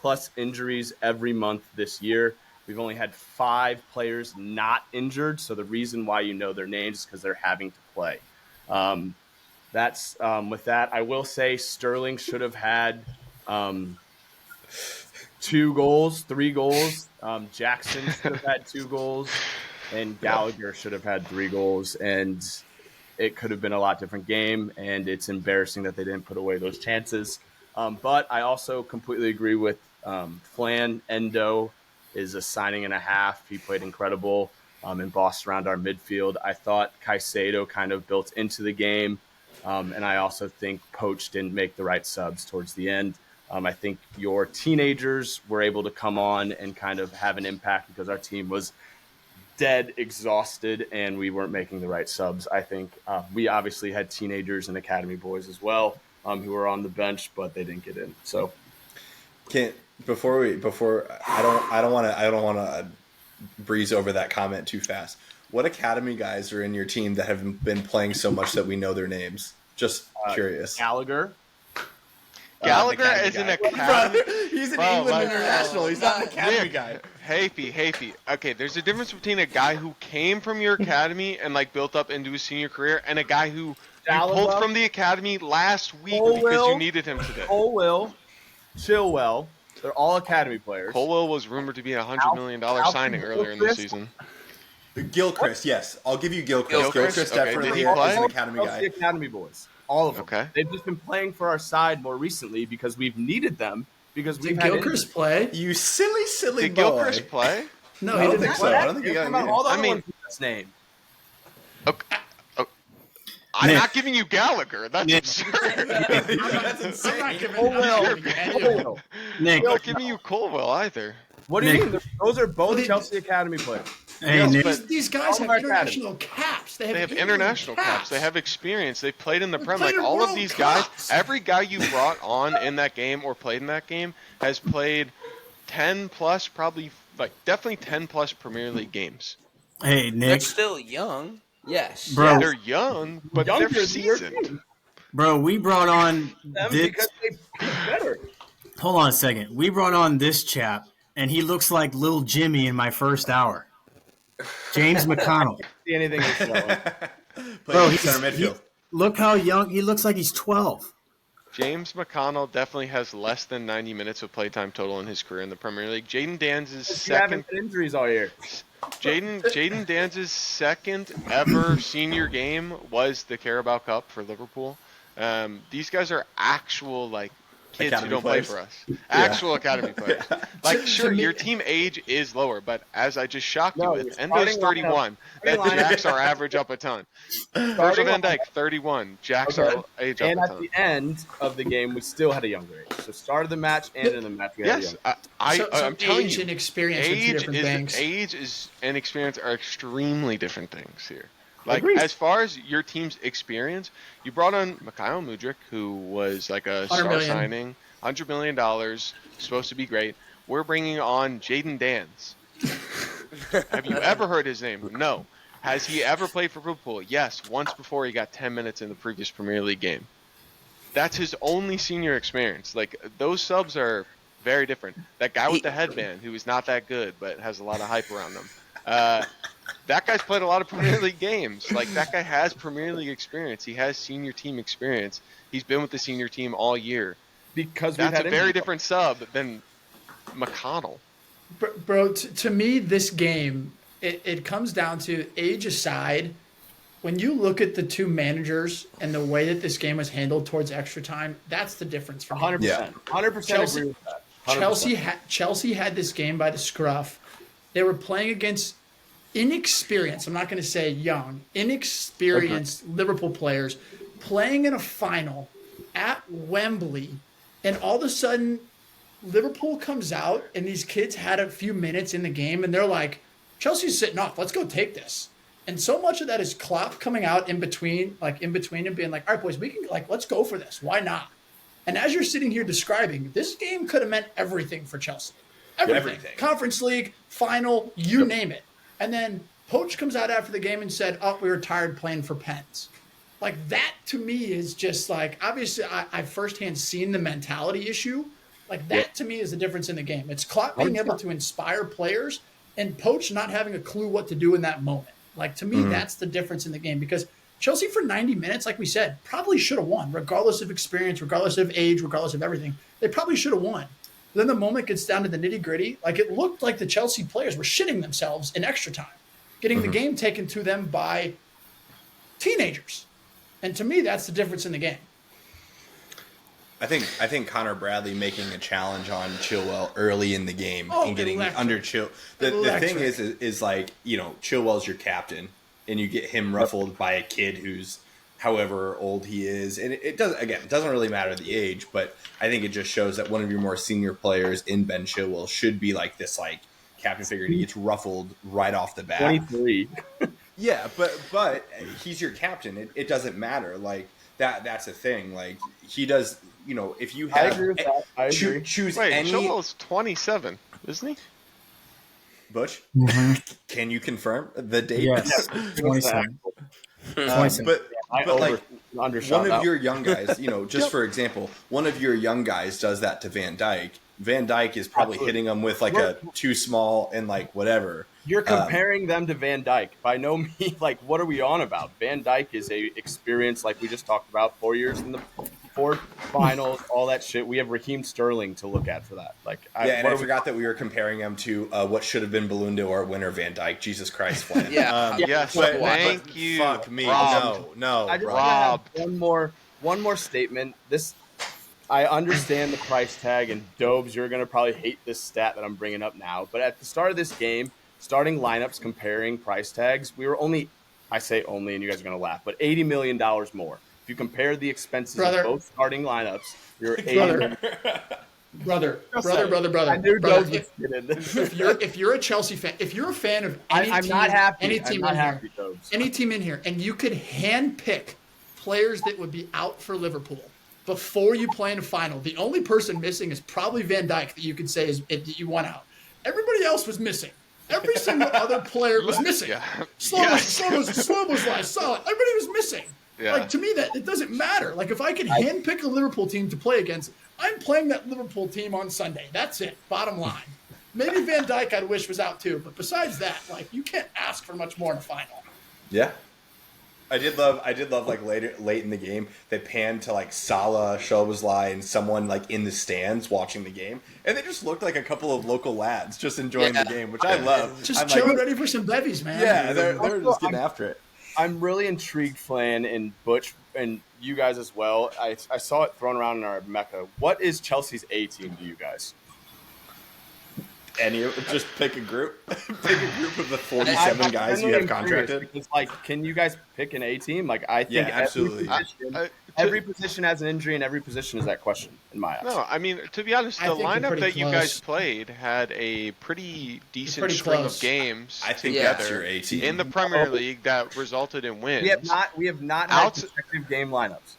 plus injuries every month this year. We've only had 5 players not injured. So the reason why you know their names is because they're having to play. That's with that. I will say Sterling should have had 2 goals, 3 goals. Jackson should have had 2 goals. and Gallagher should have had 3 goals, and it could have been a lot different game, and it's embarrassing that they didn't put away those chances. But I also completely agree with Flan. Endo is a signing and a half. He played incredible and bossed around our midfield. I thought Caicedo kind of built into the game, and I also think Poach didn't make the right subs towards the end. I think your teenagers were able to come on and kind of have an impact because our team was dead exhausted and we weren't making the right subs. I think we obviously had teenagers and academy boys as well who were on the bench, but they didn't get in. So I don't want to breeze over that comment too fast. What academy guys are in your team that have been playing so much that we know their names? Just curious. Gallagher is an academy. He's an England international. He's not an academy guy. Hey. Okay, there's a difference between a guy who came from your academy and like built up into his senior career, and a guy who you pulled from the academy last week because you needed him today. Colwell, Chilwell, they're all academy players. Colwell was rumored to be a $100 million signing earlier in the season. Gilchrist, yes, I'll give you Gilchrist. Gilchrist, okay. Definitely Did he play? is an academy guy. The academy boys, all of them. Okay. They've just been playing for our side more recently because we've needed them. Because Did Gilchrist play? You silly Did boy. Gilchrist play? No, I he don't didn't think so. play. I don't think he got in. His name. Okay. I'm not giving you Gallagher. That's absurd. That's insane. I'm not giving you I'm not giving you Colwell either. What do you mean? Those are both Chelsea academy players. Hey, Nick. These guys have international caps. They have international caps. They have experience. They've played in the Prem. played Like in all of World these Cups. guys, every guy you brought on in that game or played in that game has played 10 plus, probably like definitely 10 plus Premier League games. Hey, Nick. They're still young. Yes. Bro. Yeah, they're young, but Younger they're than your seasoned. team. Bro, we brought on Them this. because they beat better. Hold on a second. We brought on this chap, and he looks like little Jimmy in my first hour. James McConnell. See anything he's showing. Bro, he's center midfield. Look how young he looks. Like he's 12. James McConnell definitely has less than 90 minutes of playtime total in his career in the Premier League. Jaden Dan's second injuries all year. Jaden Dan's second ever senior game was the Carabao Cup for Liverpool. These guys are actual like kids Academy who don't players. play for us. Actual academy players. Like To sure, me- your team age is lower, but as I just shocked No, you your with, Endo's starting 31. That starting lineup- jacks our average up a ton. Virgil van Dijk 31. Jacks our age up And a at ton. the end of the game, we still had a younger age. So start of the match and in the match, we had a Yes, younger. I'm telling age you. and experience are two different things. Age is and experience are extremely different things here. Like Agreed. as far as your team's experience, you brought on Mikhail Mudryk, who was like a 100 star million. signing, $100 million, supposed to be great. We're bringing on Jaden Dans. Have you ever heard his name? No. Has he ever played for Liverpool? Yes, once before he got 10 minutes in the previous Premier League game. That's his only senior experience. Like those subs are very different. That guy with the headband, who is not that good but has a lot of hype around him. That guy's played a lot of Premier League games. Like that guy has Premier League experience. He has senior team experience. He's been with the senior team all year. Because That's a very different sub than McConnell. Bro, to me, this game, it comes down to age aside. When you look at the two managers and the way that this game was handled towards extra time, that's the difference for me. 100%. Yeah. 100% agree with that. 100%. Chelsea had this game by the scruff. They were playing against inexperienced, I'm not going to say young, inexperienced Liverpool players playing in a final at Wembley. And all of a sudden, Liverpool comes out and these kids had a few minutes in the game and they're like, Chelsea's sitting off. Let's go take this. And so much of that is Klopp coming out in between and being like, all right, boys, we can let's go for this. Why not? And as you're sitting here describing, this game could have meant everything for Chelsea. Everything. Conference League, final, you name it. And then Poach comes out after the game and said, oh, we were tired playing for pens. Like that to me is just like, obviously I've firsthand seen the mentality issue. Like that to me is the difference in the game. It's Klopp being able to inspire players and Poach not having a clue what to do in that moment. Like to me, that's the difference in the game because Chelsea for 90 minutes, like we said, probably should have won, regardless of experience, regardless of age, regardless of everything. They probably should have won. Then the moment gets down to the nitty gritty, like it looked like the Chelsea players were shitting themselves in extra time. getting the game taken to them by teenagers. And to me, that's the difference in the game. I think Connor Bradley making a challenge on Chilwell early in the game and getting electric. under Chill. The thing is like, you know, Chilwell's your captain, and you get him ruffled by a kid who's however old he is, and it doesn't really matter the age, but I think it just shows that one of your more senior players in Ben Chilwell should be like this like captain figure, and he gets ruffled right off the bat. 23. Yeah, but he's your captain. It doesn't matter. Like that's the thing. Like he does. You know, if you have I agree with that. I agree. choose Wait, any Chilwell's 27, isn't he? Butch, can you confirm the date? Yes, 27. But like one of your your young guys, you know, just for example, one of your young guys does that to Van Dijk. Van Dijk is probably hitting him with like a too small and like whatever. You're comparing them to Van Dijk. By no means, like, what are we on about? Van Dijk is a experience, like we just talked about, 4 years in the 4 finals, all that shit. We have Raheem Sterling to look at for that. Like, I forgot that we were comparing him to what should have been Ballon d'Or winner Van Dijk. Jesus Christ, Flan. Yes, thank you. Fuck me. Rob. No, I just Rob. want to have one more statement. I understand the price tag, and Dobes, you're going to probably hate this stat that I'm bringing up now. But at the start of this game, starting lineups comparing price tags, we were only, I say only, and you guys are going to laugh, but $80 million more. If you compare the expenses of both starting lineups, you're Brother. I knew Dobes was kidding. If you're a Chelsea fan, if you're a fan of any I'm team, not happy. any team I'm not in happy, here, Dobes. any team in here, and you could handpick players that would be out for Liverpool before you play in a final, the only person missing is probably Van Dijk that you could say is that you want out. Everybody else was missing. Every single other player was missing. Slow was like solid. Everybody was missing. Yeah. Like, to me, that it doesn't matter. Like, if I could handpick a Liverpool team to play against, I'm playing that Liverpool team on Sunday. That's it. Bottom line. Maybe Van Dijk I'd wish was out too, but besides that, like, you can't ask for much more in a final. Yeah. I did love like late in the game, they panned to like Salah, Szoboszlai, and someone like in the stands watching the game, and they just looked like a couple of local lads just enjoying the game, which I love. Just chilling, ready for some bevies, man. Yeah, they're just getting after it. I'm really intrigued, Flan and Butch, and you guys as well. I saw it thrown around in our Mecca. What is Chelsea's A team to you guys? Just pick a group. Pick a group of the 47 guys you have contracted. It's like, can you guys pick an A team? Like, I think absolutely. Every position has an injury, and every position is that question in my eyes. No, I mean, to be honest, the lineup that you guys played had a pretty decent string of games. I think that's your A team in the Premier League that resulted in wins. We have not had consecutive game lineups.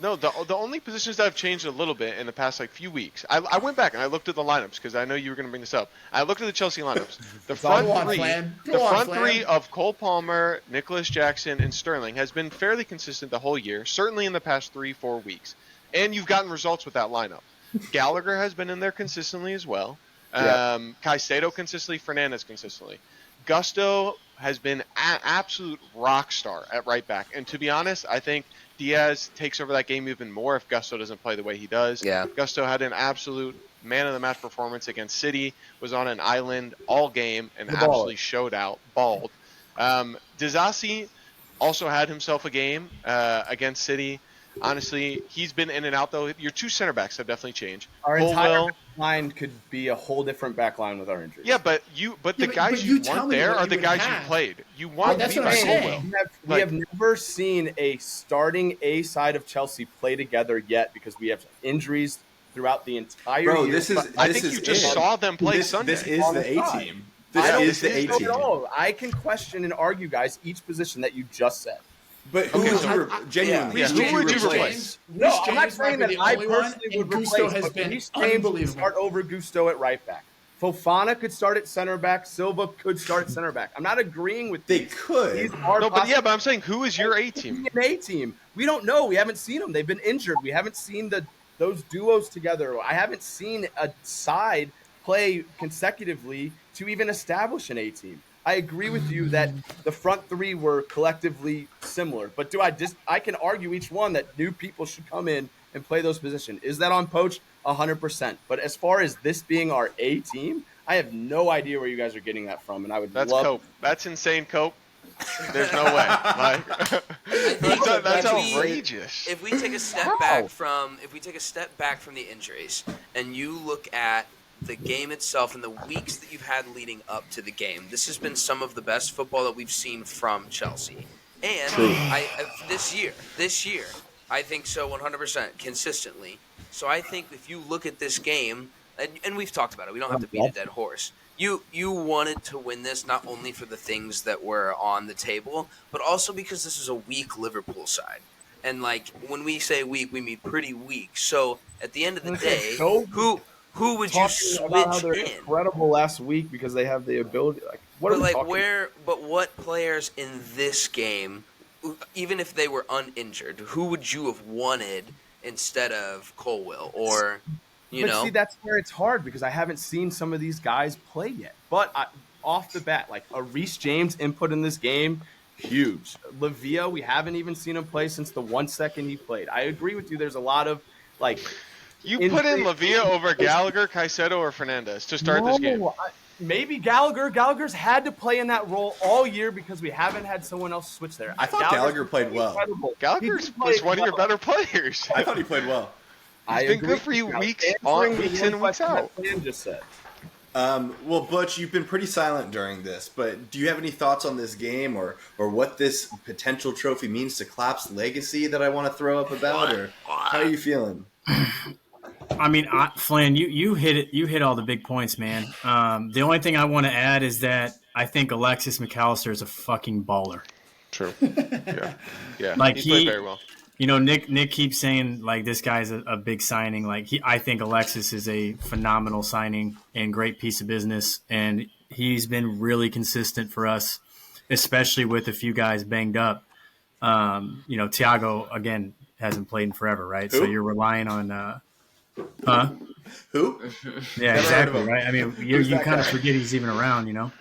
No, the only positions that have changed a little bit in the past few weeks. I went back and I looked at the lineups because I know you were going to bring this up. I looked at the Chelsea lineups. The front three of Cole Palmer, Nicholas Jackson, and Sterling has been fairly consistent the whole year, certainly in the past 3-4 weeks. And you've gotten results with that lineup. Gallagher has been in there consistently as well. Caicedo consistently, Fernandes consistently. Gusto has been an absolute rock star at right back. And to be honest, I think Diaz takes over that game even more if Gusto doesn't play the way he does. Yeah. Gusto had an absolute man-of-the-match performance against City, was on an island all game, and absolutely showed out, balled. Disasi also had himself a game against City. Honestly, he's been in and out, though. Your two center backs have definitely changed. Our entire line could be a whole different back line with our injuries. Yeah, but the guys you weren't there are the guys you played. You want that's what I'm saying. We have never seen a starting A side of Chelsea play together yet because we have injuries throughout the entire year. I think you just saw them play Sunday. This is the A team. This is the A team. I can question and argue, guys, each position that you just said. But who would you replace? No, I'm not saying that I personally would replace, has but been Reece James would start over Gusto at right back. Fofana could start at center back. Silva could start at center back. I'm not agreeing with They could. But I'm saying who is your A team? An A team. We don't know. We haven't seen them. They've been injured. We haven't seen those duos together. I haven't seen a side play consecutively to even establish an A team. I agree with you that the front three were collectively similar, but I can argue each one that new people should come in and play those positions. Is that on Poach? 100%. But as far as this being our A team, I have no idea where you guys are getting that from, and I would That's love. Cope. That's insane, Cope. There's no way. Like, that's outrageous. If we take a step back from the injuries, and you look at the game itself and the weeks that you've had leading up to the game, this has been some of the best football that we've seen from Chelsea. And this year, I think so 100% consistently. So I think if you look at this game, and we've talked about it, we don't have to beat a dead horse. You wanted to win this not only for the things that were on the table, but also because this is a weak Liverpool side. And like when we say weak, we mean pretty weak. So at the end of the day, who would you switch about how they're in? Incredible last week because they have the ability. Like, what are we talking? But what players in this game, even if they were uninjured, who would you have wanted instead of Colwill or? See, that's where it's hard because I haven't seen some of these guys play yet. But off the bat, like a Reece James input in this game, huge. Lavia, we haven't even seen him play since the 1 second he played. I agree with you. There's a lot of like. You put in Lavia over Gallagher, Caicedo, or Fernandes to start this game. Maybe Gallagher. Gallagher's had to play in that role all year because we haven't had someone else switch there. I thought Gallagher played well. Gallagher was one of your better players. I thought he played well. It's been good for you weeks in, weeks out. Just said. Well, Butch, you've been pretty silent during this, but do you have any thoughts on this game or what this potential trophy means to Klopp's legacy that I want to throw up about, or how are you feeling? I mean, Flan, you hit it. You hit all the big points, man. The only thing I want to add is that I think Alexis McAllister is a fucking baller. True. Yeah. Like he played very well. You know, Nick keeps saying like this guy's a big signing. Like I think Alexis is a phenomenal signing and great piece of business, and he's been really consistent for us, especially with a few guys banged up. You know, Thiago again hasn't played in forever, right? Who? So you're relying on Who? Yeah, exactly, right? I mean, you kind of forget he's even around, you know.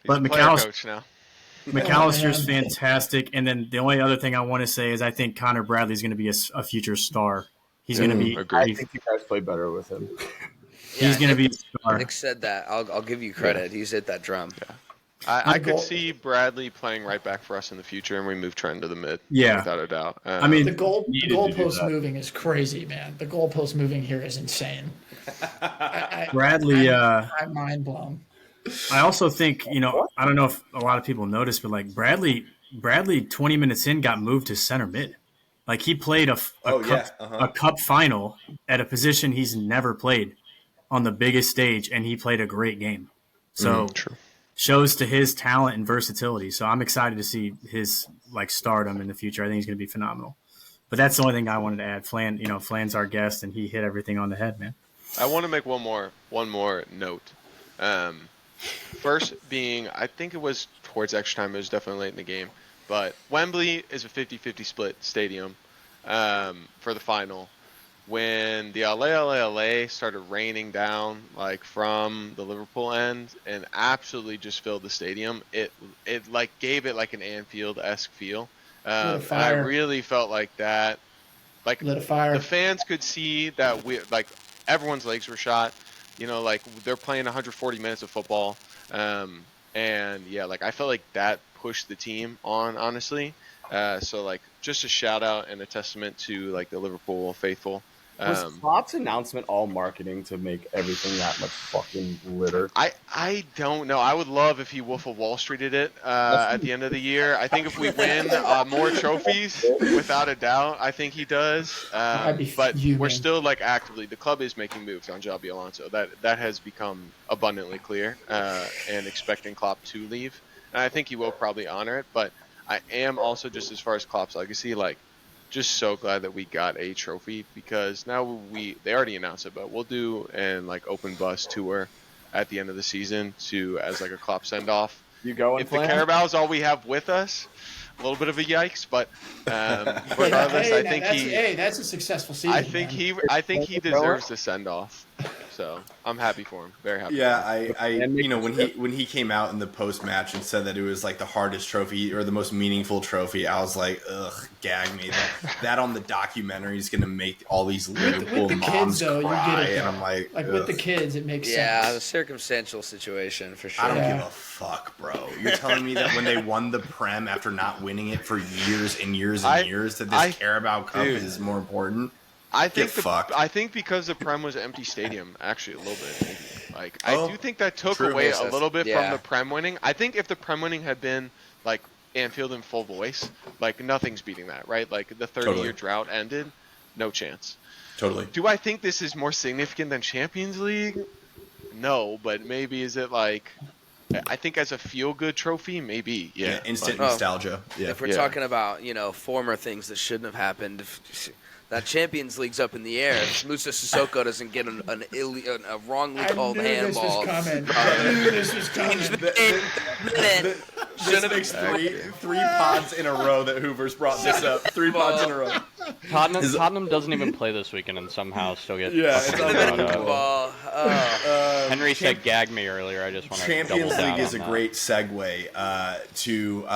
But McAllister's fantastic, and then the only other thing I want to say is I think Connor Bradley's going to be a future star. He's going to be. I think you guys play better with him. He's going to be a star. Nick said that. I'll give you credit. He's hit that drum. Yeah. I could see Bradley playing right back for us in the future, and we move Trent to the mid. Yeah, without a doubt. I mean, the goalpost moving is crazy, man. The goalpost moving here is insane. Bradley, I'm mind blown. I also think, you know, I don't know if a lot of people noticed, but like Bradley 20 minutes in got moved to center mid. Like he played a cup final at a position he's never played on the biggest stage, and he played a great game. So shows to his talent and versatility. So I'm excited to see his like stardom in the future. I think he's going to be phenomenal. But that's the only thing I wanted to add. Flan's our guest, and he hit everything on the head, man. I want to make one more note. First being, I think it was towards extra time. It was definitely late in the game. But Wembley is a 50-50 split stadium for the final. When the LA started raining down like from the Liverpool end and absolutely just filled the stadium, it like gave it like an Anfield-esque feel. I really felt like that. Like the fans could see that everyone's legs were shot. You know, like they're playing 140 minutes of football. And yeah, like I felt like that pushed the team on, honestly. So like just a shout out and a testament to like the Liverpool faithful. Was Klopp's announcement all marketing to make everything that much fucking litter? I don't know. I would love if he Wolf of Wall Streeted it at the end of the year. I think if we win more trophies, without a doubt, I think he does. But we're still like actively, the club is making moves on Xabi Alonso. That has become abundantly clear, and expecting Klopp to leave. And I think he will probably honor it. But I am also, just as far as Klopp's legacy, like, just so glad that we got a trophy, because now they already announced it, but we'll do an like open bus tour at the end of the season as like a Klopp send off. You going? If the Carabao is all we have with us, a little bit of a yikes, but regardless, I think that's a successful season. I think he deserves the send off. So I'm happy for him. Very happy. Yeah, when he came out in the post match and said that it was like the hardest trophy or the most meaningful trophy, I was like, ugh, gag me. That on the documentary is going to make all these Liverpool with the moms kids, though, cry, you get it. and I'm like with the kids, it makes Yeah, sense. the circumstantial situation for sure. I don't give a fuck, bro. You're telling me that when they won the Prem after not winning it for years and years and years, that this Carabao Cup is more important? I think because the Prem was an empty stadium, actually a little bit. Maybe. Like I do think that took away a little bit from the Prem winning. I think if the Prem winning had been like Anfield in full voice, like nothing's beating that, right? Like the 30-year drought ended, no chance. Totally. Do I think this is more significant than Champions League? No, but maybe is it like? I think as a feel-good trophy, maybe. Yeah. Instant nostalgia. Yeah. If we're talking about former things that shouldn't have happened. That Champions League's up in the air. If Musa Sissoko doesn't get a wrongly called handball. I knew this was coming. This makes three pods in a row that Hoover's brought this up. 3 pods in a row. Tottenham doesn't even play this weekend and somehow still get ball. Henry said gag me earlier. I just want to Champions League is a great segue to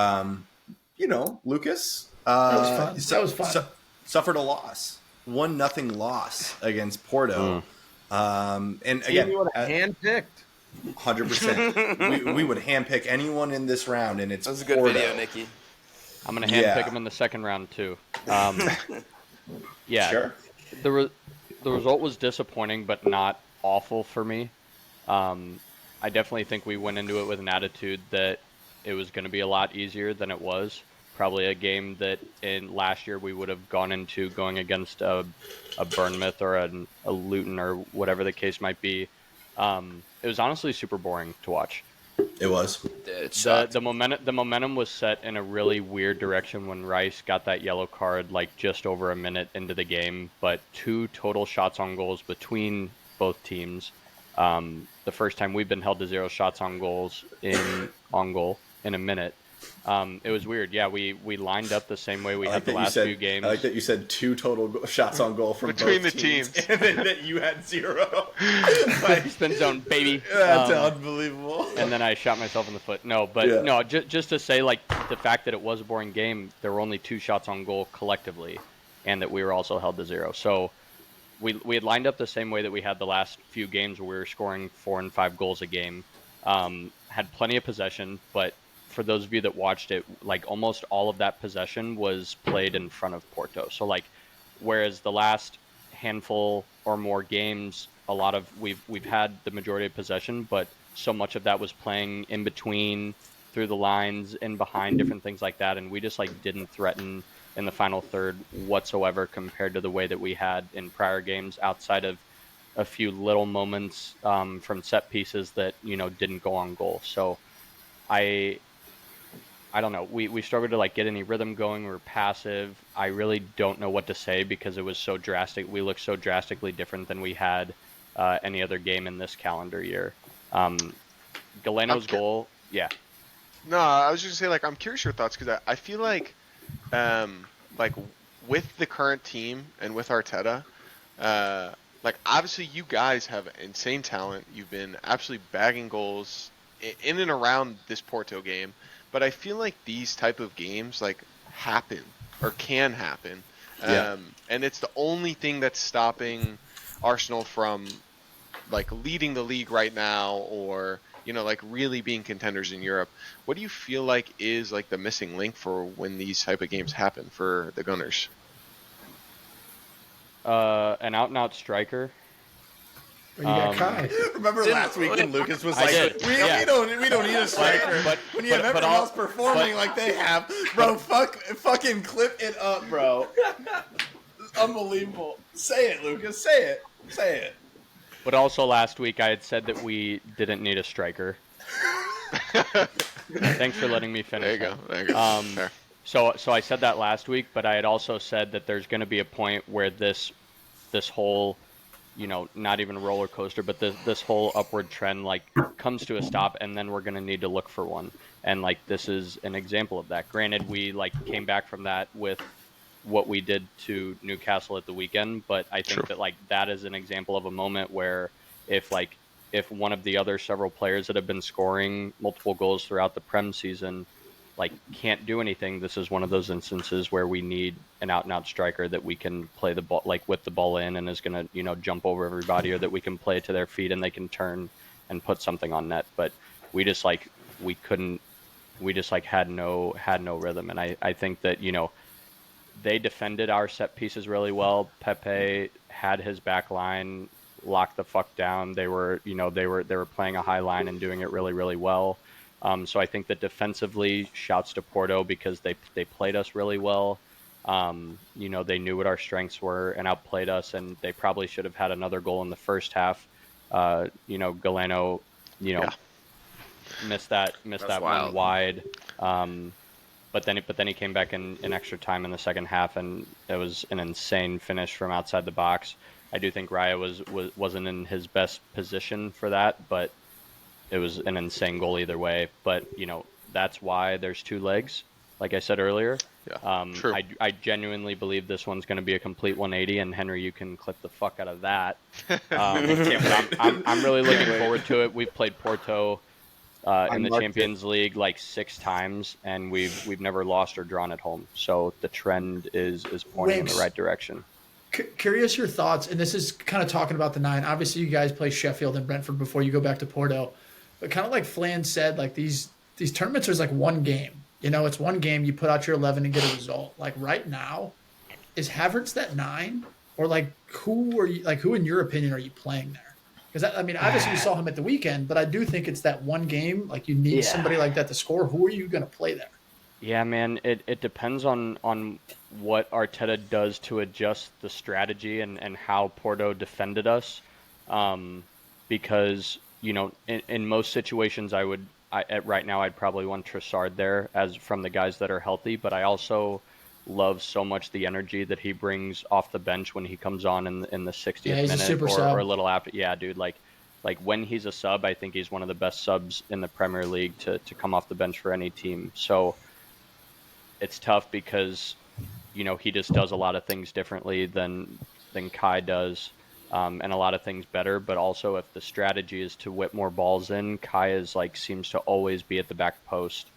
Lucas. That was fun. Suffered a loss, 1-0 loss against Porto, and again, you would have handpicked. 100%. We would handpick anyone in this round, and it's that was a good Porto. video, Nikki. I'm gonna handpick him in the second round too. Yeah, sure. The result was disappointing, but not awful for me. I definitely think we went into it with an attitude that it was going to be a lot easier than it was. Probably a game that in last year we would have gone into going against a Bournemouth or a Luton or whatever the case might be. It was honestly super boring to watch. It was. The momentum was set in a really weird direction when Rice got that yellow card like just over a minute into the game, but 2 total shots on goals between both teams. The first time we've been held to 0 shots on goal in a minute. It was weird. Yeah, we lined up the same way we had the last few games. I like that you said 2 total shots on goal from between both the teams. And then that you had 0. Spin zone, baby. That's unbelievable. And then I shot myself in the foot. No, just to say, like, the fact that it was a boring game, there were only 2 shots on goal collectively, and that we were also held to 0. So we had lined up the same way that we had the last few games where we were scoring 4 and 5 goals a game. Had plenty of possession, but for those of you that watched it, like almost all of that possession was played in front of Porto. So like, whereas the last handful or more games, we've had the majority of possession, but so much of that was playing in between, through the lines, in behind, different things like that, and we just like didn't threaten in the final third whatsoever compared to the way that we had in prior games, outside of a few little moments from set pieces that didn't go on goal. So I don't know. We struggled to like get any rhythm going. We were passive. I really don't know what to say because it was so drastic. We looked so drastically different than we had any other game in this calendar year. Galeno's goal, yeah. No, I was just gonna say, like, I'm curious your thoughts because I feel like with the current team and with Arteta, like obviously you guys have insane talent. You've been absolutely bagging goals in and around this Porto game. But I feel like these type of games like happen or can happen, and it's the only thing that's stopping Arsenal from like leading the league right now, or like really being contenders in Europe. What do you feel like is like the missing link for when these type of games happen for the Gunners? An out-and-out striker. You got Kai. Remember last week when Lucas was like, we don't need a striker. But when you have everyone else performing like they have, bro, fucking clip it up, bro. Unbelievable. Say it, Lucas. Say it. But also last week I had said that we didn't need a striker. Thanks for letting me finish. There you go. So I said that last week, but I had also said that there's going to be a point where this whole, not even a roller coaster, but this whole upward trend like comes to a stop, and then we're going to need to look for one. And like this is an example of that. Granted, we like came back from that with what we did to Newcastle at the weekend, but I think that like that is an example of a moment where if one of the other several players that have been scoring multiple goals throughout the Prem season can't do anything, this is one of those instances where we need an out-and-out striker that we can play the ball with the ball in and is going to jump over everybody, or that we can play to their feet and they can turn and put something on net. But we just had no rhythm. And I think that they defended our set pieces really well. Pepe had his back line locked the fuck down. They were playing a high line and doing it really, really well. So I think that defensively, shouts to Porto, because they played us really well. They knew what our strengths were and outplayed us, and they probably should have had another goal in the first half. Galeno, missed that one wide. But then he came back in extra time in the second half, and it was an insane finish from outside the box. I do think Raya wasn't in his best position for that, but it was an insane goal either way. But that's why there's two legs, like I said earlier. Yeah, true. I genuinely believe this one's going to be a complete 180, and Henry, you can clip the fuck out of that. I'm really looking forward to it. We've played Porto in the Champions League 6 times, and we've never lost or drawn at home. So the trend is pointing in the right direction. Curious your thoughts, and this is kind of talking about the 9. Obviously, you guys play Sheffield and Brentford before you go back to Porto, but kind of like Flan said, these tournaments are one game. It's one game. You put out your 11 and get a result. Right now, is Havertz that 9, or who are you? Who in your opinion are you playing there? Because obviously you saw him at the weekend, but I do think it's that one game. You need somebody like that to score. Who are you going to play there? Yeah, man, it depends on what Arteta does to adjust the strategy and how Porto defended us. Because, in most situations right now I'd probably want Trossard there as from the guys that are healthy, but I also love so much the energy that he brings off the bench when he comes on in the 60th minute or a little after. Yeah, dude, when he's a sub, I think he's one of the best subs in the Premier League to come off the bench for any team. So it's tough because, he just does a lot of things differently than Kai does, and a lot of things better. But also, if the strategy is to whip more balls in, Kai seems to always be at the back post,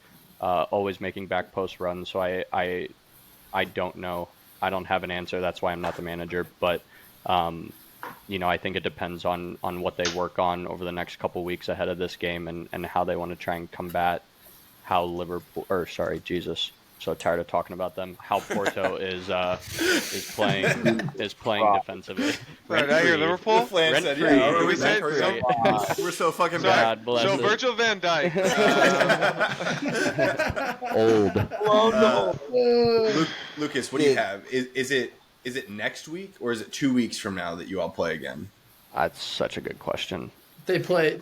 always making back post runs. So I don't know. I don't have an answer. That's why I'm not the manager. But I think it depends on what they work on over the next couple weeks ahead of this game, and how they want to try and combat how so tired of talking about them. How Porto is playing defensively. Right, I hear Liverpool. Flan said, we're so fucking bad. So Virgil van Dijk. Old. Lucas, what do you have? Is it next week, or is it 2 weeks from now that you all play again? That's such a good question. They play I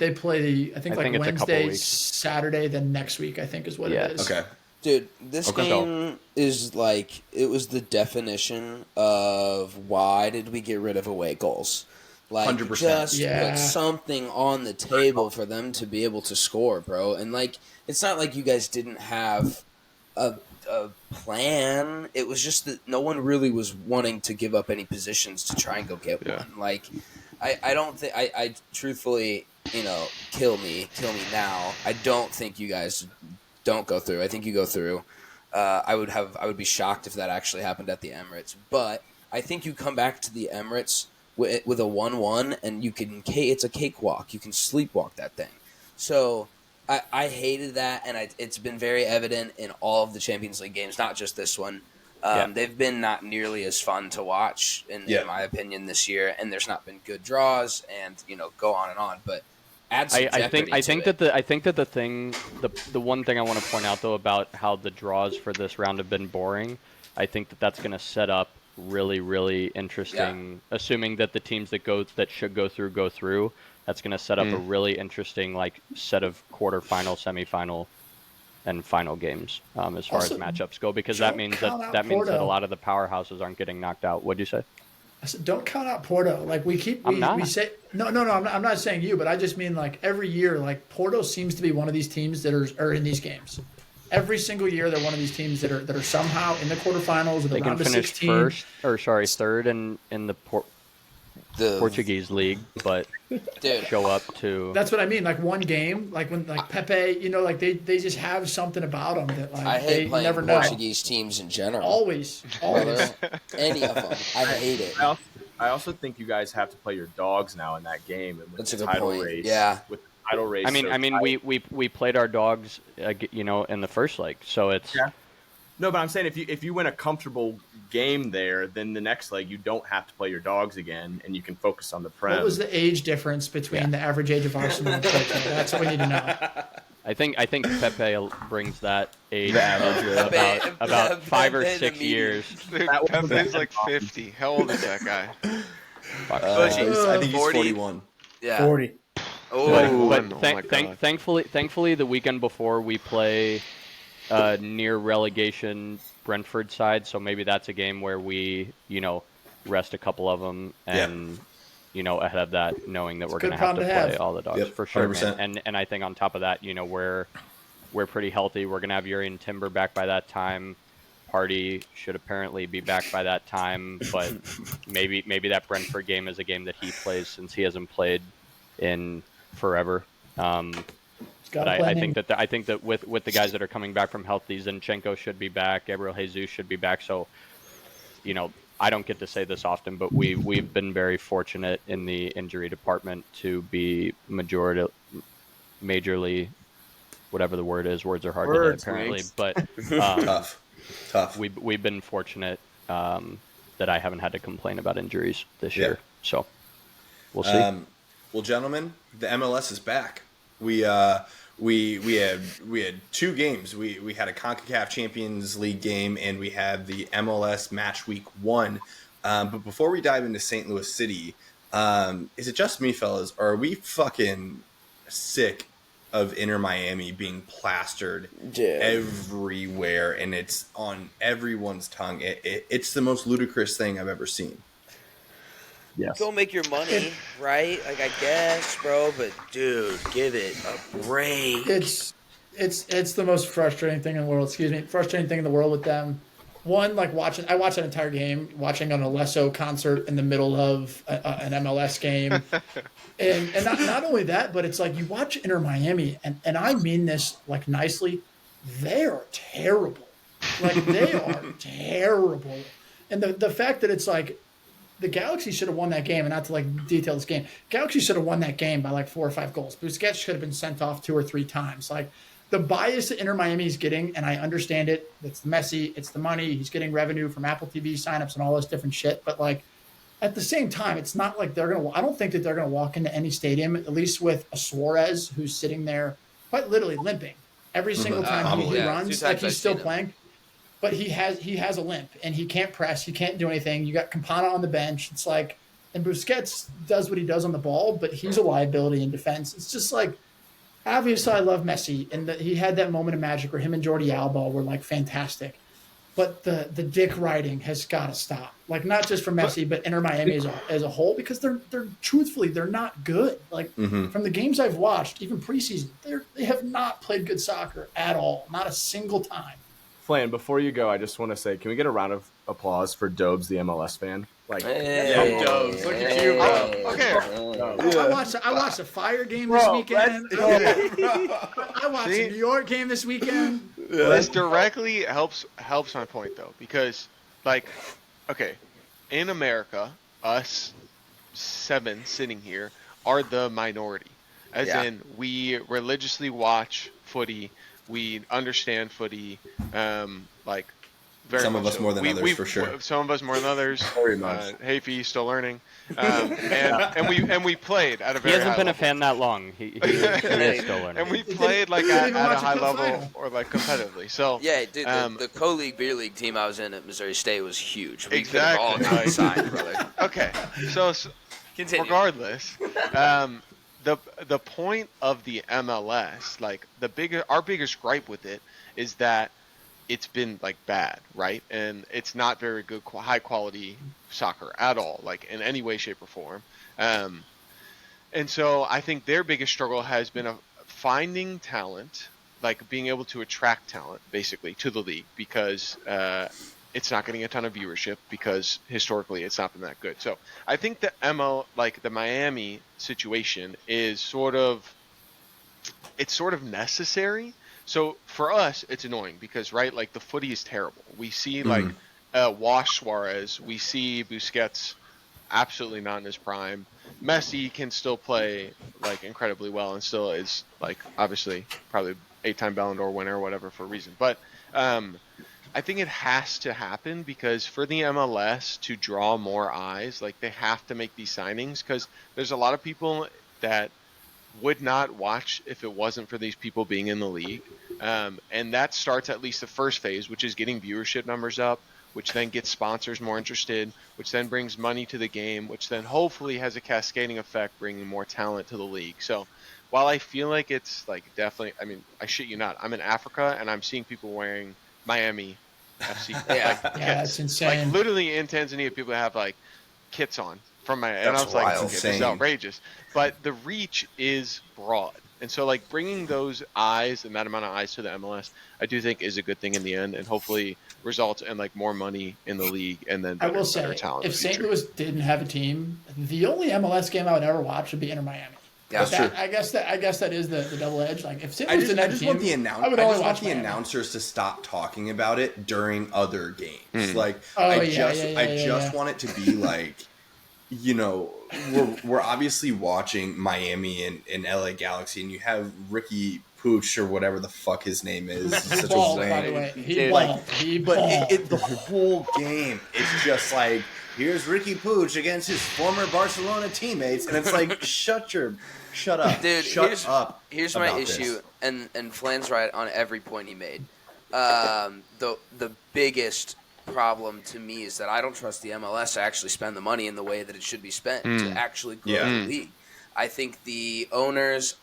think Wednesday, Saturday, then next week, I think is what it is. Okay. Dude, this game is it was the definition of why did we get rid of away goals. 100%. Just put something on the table for them to be able to score, bro. And it's not like you guys didn't have a plan. It was just that no one really was wanting to give up any positions to try and go get one. I don't think I truthfully, kill me now. I don't think you guys don't go through. I think you go through. I would be shocked if that actually happened at the Emirates. But I think you come back to the Emirates with a 1-1, and it's a cakewalk. You can sleepwalk that thing. So I hated that, and it's been very evident in all of the Champions League games, not just this one. They've been not nearly as fun to watch, in my opinion, this year. And there's not been good draws, and go on and on. But I think that the one thing I want to point out though about how the draws for this round have been boring, I think that's going to set up really, really interesting. Yeah. Assuming that the teams that should go through, that's going to set up a really interesting set of quarterfinal, semifinal, and final games as far as matchups go, because that means that a lot of the powerhouses aren't getting knocked out. What'd you say? I said, don't count out Porto. We say no. I'm not saying you, but I just mean every year, Porto seems to be one of these teams that are in these games. Every single year, they're one of these teams that are somehow in the quarterfinals or the round of 16. Third in the Portuguese league, but show up to. That's what I mean. Like one game, like when like Pepe, you know, like they just have something about them that like I hate they playing never know. Portuguese teams in general. Always. Any of them. I hate it. I also think you guys have to play your dogs now in that game. And with That's the a good title point. race, Yeah. with the title race. We played our dogs, in the first leg, so it's. Yeah. No, but I'm saying if you win a comfortable game there, then the next leg you don't have to play your dogs again, and you can focus on the Prem. What was the age difference between the average age of Arsenal and Porto? That's what we need to know. I think Pepe brings that age about 5 or 6 years. Dude, Pepe's like 50. How old is that guy? I think he's 41. Yeah. 40. But thankfully, the weekend before we play near relegation Brentford side, so maybe that's a game where we, rest a couple of them and, ahead of that, knowing that we're going to have to play all the dogs for sure. 100%. And I think on top of that, we're pretty healthy. We're going to have Yuri and Timber back by that time. Party should apparently be back by that time, but maybe that Brentford game is a game that he plays since he hasn't played in forever. But I think that with the guys that are coming back from healthy, Zinchenko should be back, Gabriel Jesus should be back. So, I don't get to say this often, but we've been very fortunate in the injury department to be majorly, whatever the word is. Words are hard to hit apparently, but tough. We've been fortunate that I haven't had to complain about injuries this year. So we'll see. Well, gentlemen, the MLS is back. We had 2 games. We had a CONCACAF Champions League game, and we had the MLS Match Week 1. But before we dive into St. Louis City, is it just me, fellas, or are we fucking sick of Inter Miami being plastered everywhere, and it's on everyone's tongue? It's the most ludicrous thing I've ever seen. Yes. Go make your money, right? Like, I guess, bro. But dude, give it a break. It's the most frustrating thing in the world. Frustrating thing in the world with them. One, like I watched an entire game, watching an Alessio concert in the middle of an MLS game, and not only that, but it's like you watch Inter Miami, and I mean this like nicely, they are terrible. Like they are terrible, and the fact that it's like. The Galaxy should have won that game, and not to like detail this game. Galaxy should have won that game by like 4 or 5 goals. Busquets should have been sent off 2 or 3 times. Like the bias that Inter Miami is getting, and I understand it. It's Messi, it's the money. He's getting revenue from Apple TV signups and all this different shit. But like at the same time, it's not like they're gonna. I don't think that they're gonna walk into any stadium, at least with a Suarez who's sitting there quite literally limping every single time he runs. Like he's still playing. But he has a limp, and he can't press. He can't do anything. You got Campana on the bench. It's like, and Busquets does what he does on the ball, but he's a liability in defense. It's just like, obviously I love Messi, and he had that moment of magic where him and Jordi Alba were like fantastic. But the dick riding has got to stop. Like not just for Messi, but Inter Miami as a whole, because they're truthfully they're not good. Like from the games I've watched, even preseason, they have not played good soccer at all, not a single time. Flan, before you go, I just want to say, can we get a round of applause for Dobes, the MLS fan? Like, Dobes, look at you, bro. Okay. I watched a Fire game this weekend. I watched a New York game this weekend. This directly helps my point though, because in America, us 7 sitting here are the minority, as in we religiously watch footy. We understand footy, very some much of us so. more than others, for sure. Some of us more than others. Very much. Hey, Fee, still learning. And we played at a very high level. He hasn't been a fan that long. He is still learning. And we played like at a high level or like competitively. So yeah, dude, the co-league beer league team I was in at Missouri State was huge. We exactly. could have all signed, brother. Okay, so continue. Regardless. The point of the MLS, like our biggest gripe with it is that it's been like bad, right? And it's not very good, high quality soccer at all, like in any way, shape, or form. And so I think their biggest struggle has been finding talent, like being able to attract talent basically to the league, because it's not getting a ton of viewership because historically it's not been that good. So I think the Miami situation is sort of necessary. So for us, it's annoying because, right, like the footy is terrible. We see like Wash Suarez, we see Busquets absolutely not in his prime. Messi can still play like incredibly well and still is like obviously probably 8-time Ballon d'Or winner or whatever for a reason. But I think it has to happen because for the MLS to draw more eyes, like they have to make these signings because there's a lot of people that would not watch if it wasn't for these people being in the league. And that starts at least the first phase, which is getting viewership numbers up, which then gets sponsors more interested, which then brings money to the game, which then hopefully has a cascading effect, bringing more talent to the league. So while I feel like it's like definitely, I mean, I shit you not, I'm in Africa and I'm seeing people wearing Miami FC. Yeah, that's insane. Like literally in Tanzania, people have like kits on from my, and I was like, this is outrageous. But the reach is broad. And so like bringing those eyes and that amount of eyes to the MLS, I do think is a good thing in the end and hopefully results in like more money in the league and then better, I will say, talent. If St. Louis didn't have a team, the only MLS game I would ever watch would be Inter Miami. Yeah, that's true. I guess that is the double edge. Like if St. Louis didn't have a team, I would I only just watch want the announcers to stop talking about it during other games. Like I just want it to be like, you know, we're obviously watching Miami and LA Galaxy, and you have Ricky Poach or whatever the fuck his name is. Such balled, a by the way. He But the whole game is just like, here's Ricky Poach against his former Barcelona teammates, and it's like, shut up, dude. Shut up. Here's my issue, and Flan's right on every point he made. The biggest problem to me is that I don't trust the MLS to actually spend the money in the way that it should be spent to actually grow the league. I think the owners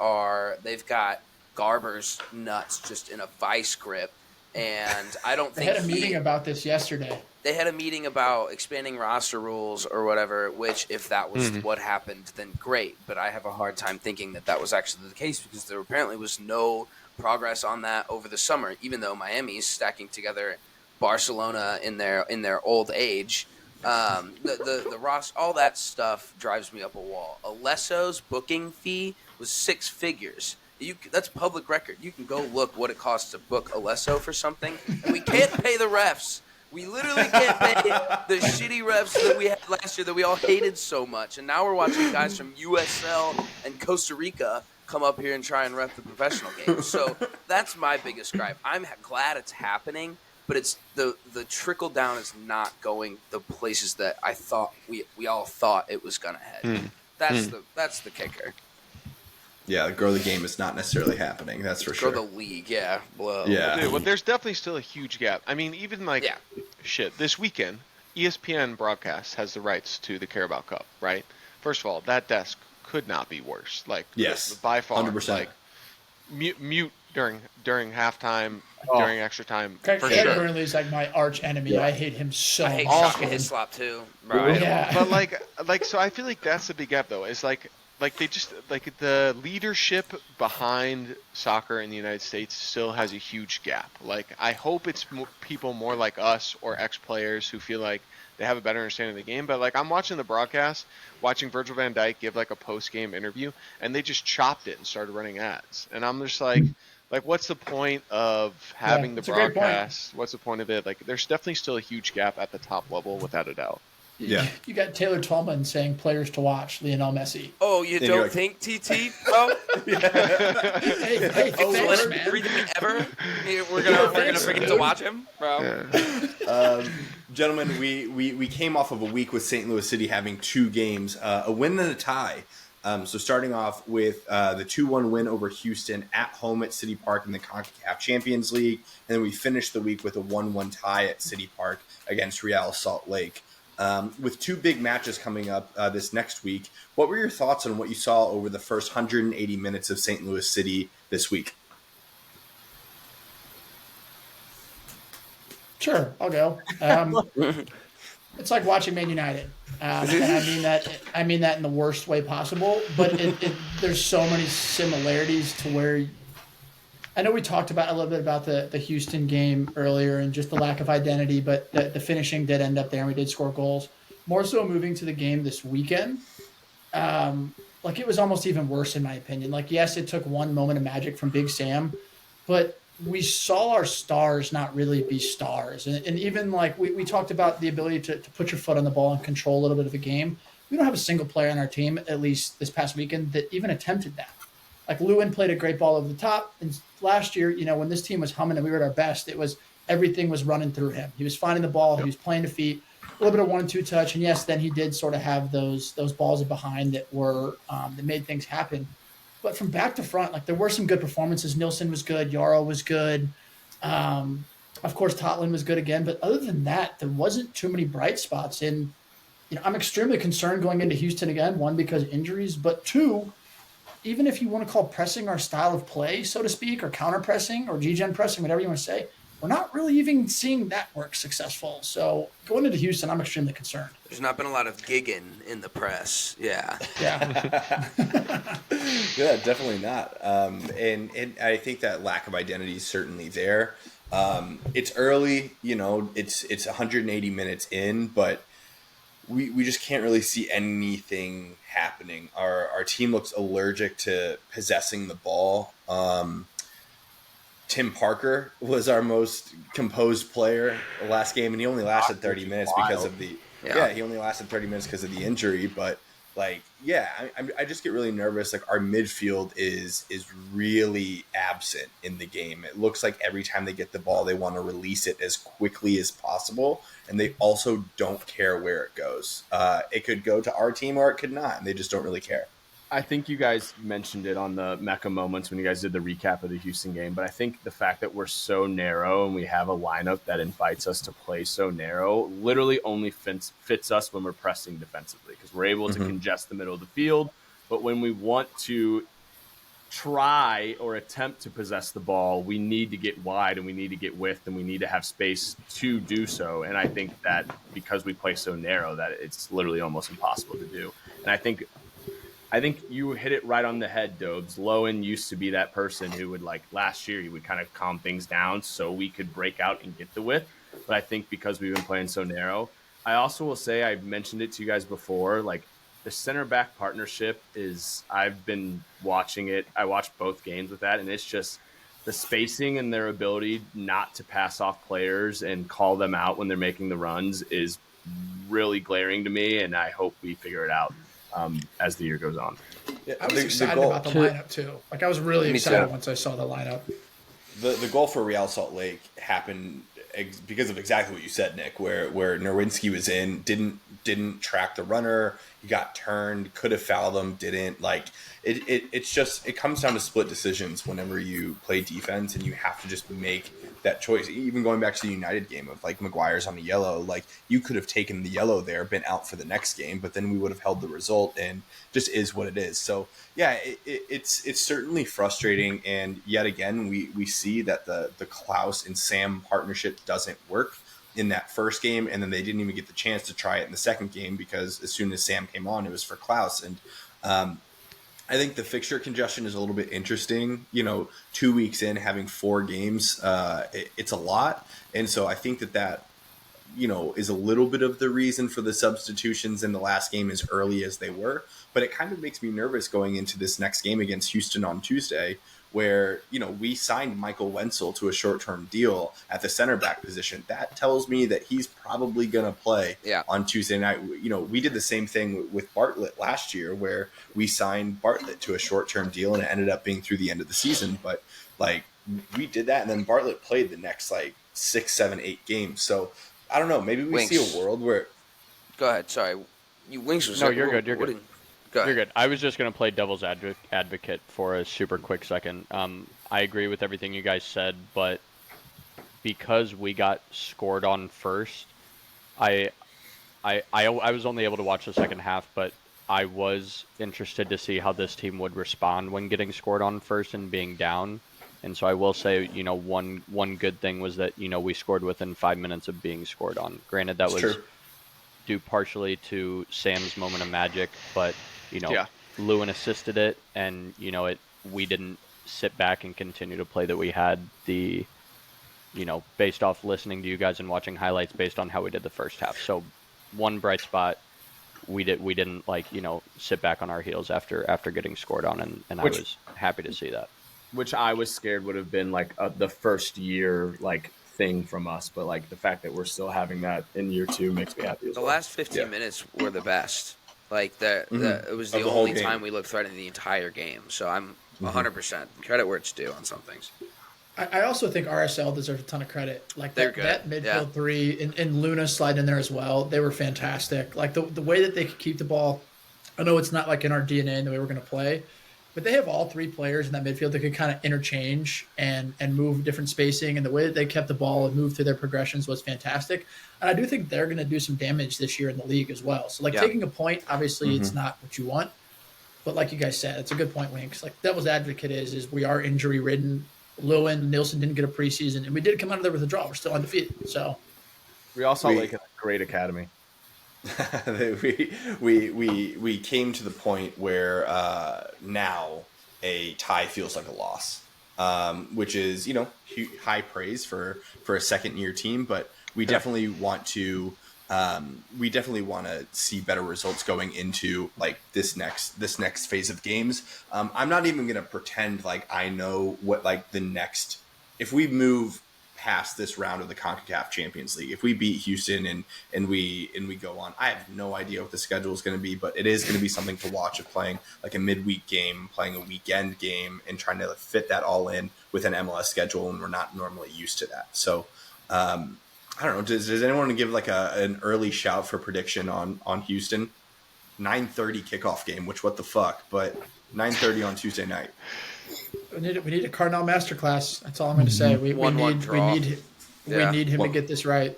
they've got Garber's nuts just in a vice grip, and I don't think they had a meeting about this yesterday. They had a meeting about expanding roster rules or whatever, which if that was what happened, then great. But I have a hard time thinking that was actually the case because there apparently was no progress on that over the summer, even though Miami's stacking together Barcelona in their old age. The Ross, all that stuff drives me up a wall. Alesso's booking fee was 6 figures. That's public record. You can go look what it costs to book Alesso for something, and we can't pay the refs. We literally can't pay the shitty refs that we had last year that we all hated so much, and now we're watching guys from USL and Costa Rica come up here and try and ref the professional game. So that's my biggest gripe. I'm glad it's happening, but it's the trickle down is not going the places that I thought we all thought it was gonna head. That's the kicker. Yeah, grow the game is not necessarily happening. That's for sure. Grow the league, yeah. Whoa. Yeah. Dude, well, there's definitely still a huge gap. I mean, even like this weekend, ESPN broadcast has the rights to the Carabao Cup, right? First of all, that desk could not be worse. Like, yes, by far, 100%. like mute during halftime, during extra time. Craig Burnley's like my arch enemy. I hate him so much. I hate Shaka Hislop too, bro. But like, so I feel like that's the big gap though. Is like they just like the leadership behind soccer in the United States still has a huge gap. Like I hope it's people more like us or ex-players who feel like they have a better understanding of the game. But like I'm watching the broadcast, watching Virgil van Dijk give like a post-game interview, and they just chopped it and started running ads. And I'm just like what's the point of having the broadcast? What's the point of it? Like there's definitely still a huge gap at the top level, without a doubt. Yeah, you got Taylor Twellman saying players to watch, Lionel Messi. Oh, you don't think TT, bro? hey, thanks, man. Everything ever? We're gonna forget to watch him, bro. Yeah. Gentlemen, we came off of a week with St. Louis City having 2 games, a win and a tie. So starting off with the 2-1 win over Houston at home at City Park in the CONCACAF Champions League, and then we finished the week with a 1-1 tie at City Park against Real Salt Lake. With 2 big matches coming up this next week, what were your thoughts on what you saw over the first 180 minutes of St. Louis City this week? Sure, I'll go. It's like watching Man United, and I mean that in the worst way possible. But there's so many similarities to where I know we talked about a little bit about the Houston game earlier and just the lack of identity, but the finishing did end up there and we did score goals. More so moving to the game this weekend, like it was almost even worse in my opinion. Like, yes, it took one moment of magic from Big Sam, but we saw our stars not really be stars. And even like we talked about the ability to put your foot on the ball and control a little bit of the game. We don't have a single player on our team, at least this past weekend, that even attempted that. Like Lewin played a great ball over the top. And last year, when this team was humming and we were at our best, everything was running through him. He was finding the ball. He was playing to feet, a little bit of 1-2 touch. And yes, then he did sort of have those balls behind that were that made things happen. But from back to front, like there were some good performances. Nilsson was good. Yarrow was good. Of course, Tottenham was good again. But other than that, there wasn't too many bright spots. And I'm extremely concerned going into Houston again. One, because injuries, but two, even if you want to call pressing our style of play, so to speak, or counter pressing or G-gen pressing, whatever you want to say, we're not really even seeing that work successful. So going into Houston, I'm extremely concerned. There's not been a lot of gigging in the press. Yeah. Yeah. Yeah, definitely not. And I think that lack of identity is certainly there. It's early, it's 180 minutes in, but we just can't really see anything happening. Our team looks allergic to possessing the ball. Tim Parker was our most composed player last game, and he only lasted 30 minutes because of the he only lasted 30 minutes because of the injury. But I just get really nervous. Like our midfield is really absent in the game. It looks like every time they get the ball, they want to release it as quickly as possible, and they also don't care where it goes. It could go to our team or it could not, and they just don't really care. I think you guys mentioned it on the Mecca Moments when you guys did the recap of the Houston game, but I think the fact that we're so narrow and we have a lineup that invites us to play so narrow literally only fits us when we're pressing defensively, because we're able to congest the middle of the field. But when we want to try or attempt to possess the ball, we need to get wide and we need to get width and we need to have space to do so. And I think that because we play so narrow that it's literally almost impossible to do. And I think you hit it right on the head, Dobes. Lowen used to be that person who would, like last year, he would kind of calm things down so we could break out and get the width. But I think because we've been playing so narrow, I also will say, I've mentioned it to you guys before, like the center back partnership I've been watching it. I watched both games with that, and it's just the spacing and their ability not to pass off players and call them out when they're making the runs is really glaring to me, and I hope we figure it out as the year goes on. Yeah, I was excited about the lineup too. Like I was really excited once I saw the lineup. The goal for Real Salt Lake happened because of exactly what you said, Nick, where Nerwinski was in, didn't track the runner, he got turned, could have fouled him, didn't. Like it comes down to split decisions whenever you play defense, and you have to just make that choice. Even going back to the United game of like Maguire's on the yellow, like you could have taken the yellow there, been out for the next game, but then we would have held the result, and just is what it is. So yeah, it's certainly frustrating, and yet again we see that the Klaus and Sam partnership doesn't work in that first game, and then they didn't even get the chance to try it in the second game because as soon as Sam came on, it was for Klaus. And I think the fixture congestion is a little bit interesting. 2 weeks in, having 4 games, it's a lot. And so I think that is a little bit of the reason for the substitutions in the last game as early as they were. But it kind of makes me nervous going into this next game against Houston on Tuesday, where, we signed Michael Wenzel to a short-term deal at the center back position. That tells me that he's probably going to play on Tuesday night. We did the same thing with Bartlett last year, where we signed Bartlett to a short-term deal and it ended up being through the end of the season. But we did that, and then Bartlett played the next 6, 7, 8 games. So I don't know, maybe we see a world where... Go ahead, sorry. Wings was... No, you're good, you're good. You're good. I was just going to play devil's advocate for a super quick second. I agree with everything you guys said, but because we got scored on first, I was only able to watch the second half, but I was interested to see how this team would respond when getting scored on first and being down. And so I will say, one good thing was that, we scored within 5 minutes of being scored on. Granted, that was true. Due partially to Sam's moment of magic, but Lewin assisted it, and we didn't sit back and continue to play that we had based off listening to you guys and watching highlights based on how we did the first half. So one bright spot, we didn't sit back on our heels after getting scored on, and I was happy to see that. Which I was scared would have been the first year thing from us, but the fact that we're still having that in year 2 makes me happy as well. The last 15 minutes were the best. It was the only time we looked threatening the entire game. So I'm 100% credit where it's due on some things. I also think RSL deserves a ton of credit. They're good. That midfield three and Luna slide in there as well. They were fantastic. The way that they could keep the ball. I know it's not in our DNA and the way we're going to play, but they have all 3 players in that midfield that could kind of interchange and move different spacing. And the way that they kept the ball and moved through their progressions was fantastic. And I do think they're going to do some damage this year in the league as well. So taking a point, obviously it's not what you want, but like you guys said, it's a good point, Winks. Devil's advocate is we are injury ridden. Lewin, Nielsen didn't get a preseason, and we did come out of there with a draw. We're still undefeated. So we also a great academy. we came to the point where now a tie feels like a loss, which is high praise for a second year team, but we definitely want to see better results going into this next phase of games. I'm not even going to pretend I know what the next, if we move past this round of the CONCACAF Champions League, if we beat Houston and we go on, I have no idea what the schedule is going to be, but it is going to be something to watch, of playing a midweek game, playing a weekend game, and trying to fit that all in with an MLS schedule, and we're not normally used to that. So I don't know. Does anyone want to give an early shout for prediction on Houston? 9:30 kickoff game, which what the fuck, but 9:30 on Tuesday night. We need a Cardinal masterclass. That's all I'm going to say. We need him to get this right.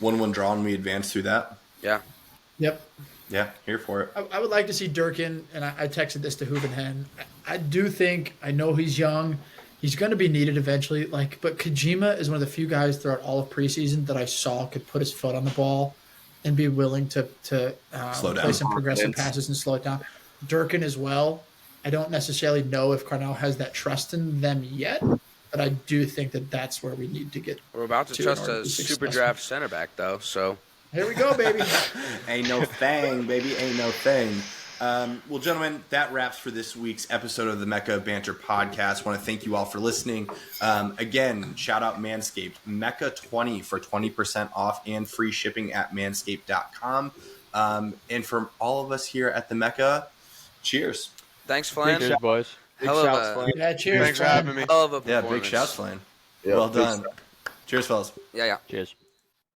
1-1 draw, and we advance through that. Yeah. Yep. Yeah, here for it. I would like to see Durkin, and I texted this to Hoovenhen. I do think, I know he's young. He's going to be needed eventually. But Kojima is one of the few guys throughout all of preseason that I saw could put his foot on the ball and be willing to play some progressive passes and slow it down. Durkin as well. I don't necessarily know if Cardinal has that trust in them yet, but I do think that that's where we need to get. We're about to trust a super draft center back, though. So here we go, baby. Ain't no thing, baby. Ain't no thing. Well, gentlemen, that wraps for this week's episode of the Mecca of Banter podcast. I want to thank you all for listening. Again, shout out Manscaped. Mecca 20 for 20% off and free shipping at manscaped.com. And from all of us here at the Mecca, cheers. Thanks, Flan. Cheers, boys. Big shouts, Flan. Yeah, cheers. Thanks for having me. Hell of a Yeah, performance. big shouts, Flan. Yeah, well done. Cheers, fellas. Yeah. Cheers.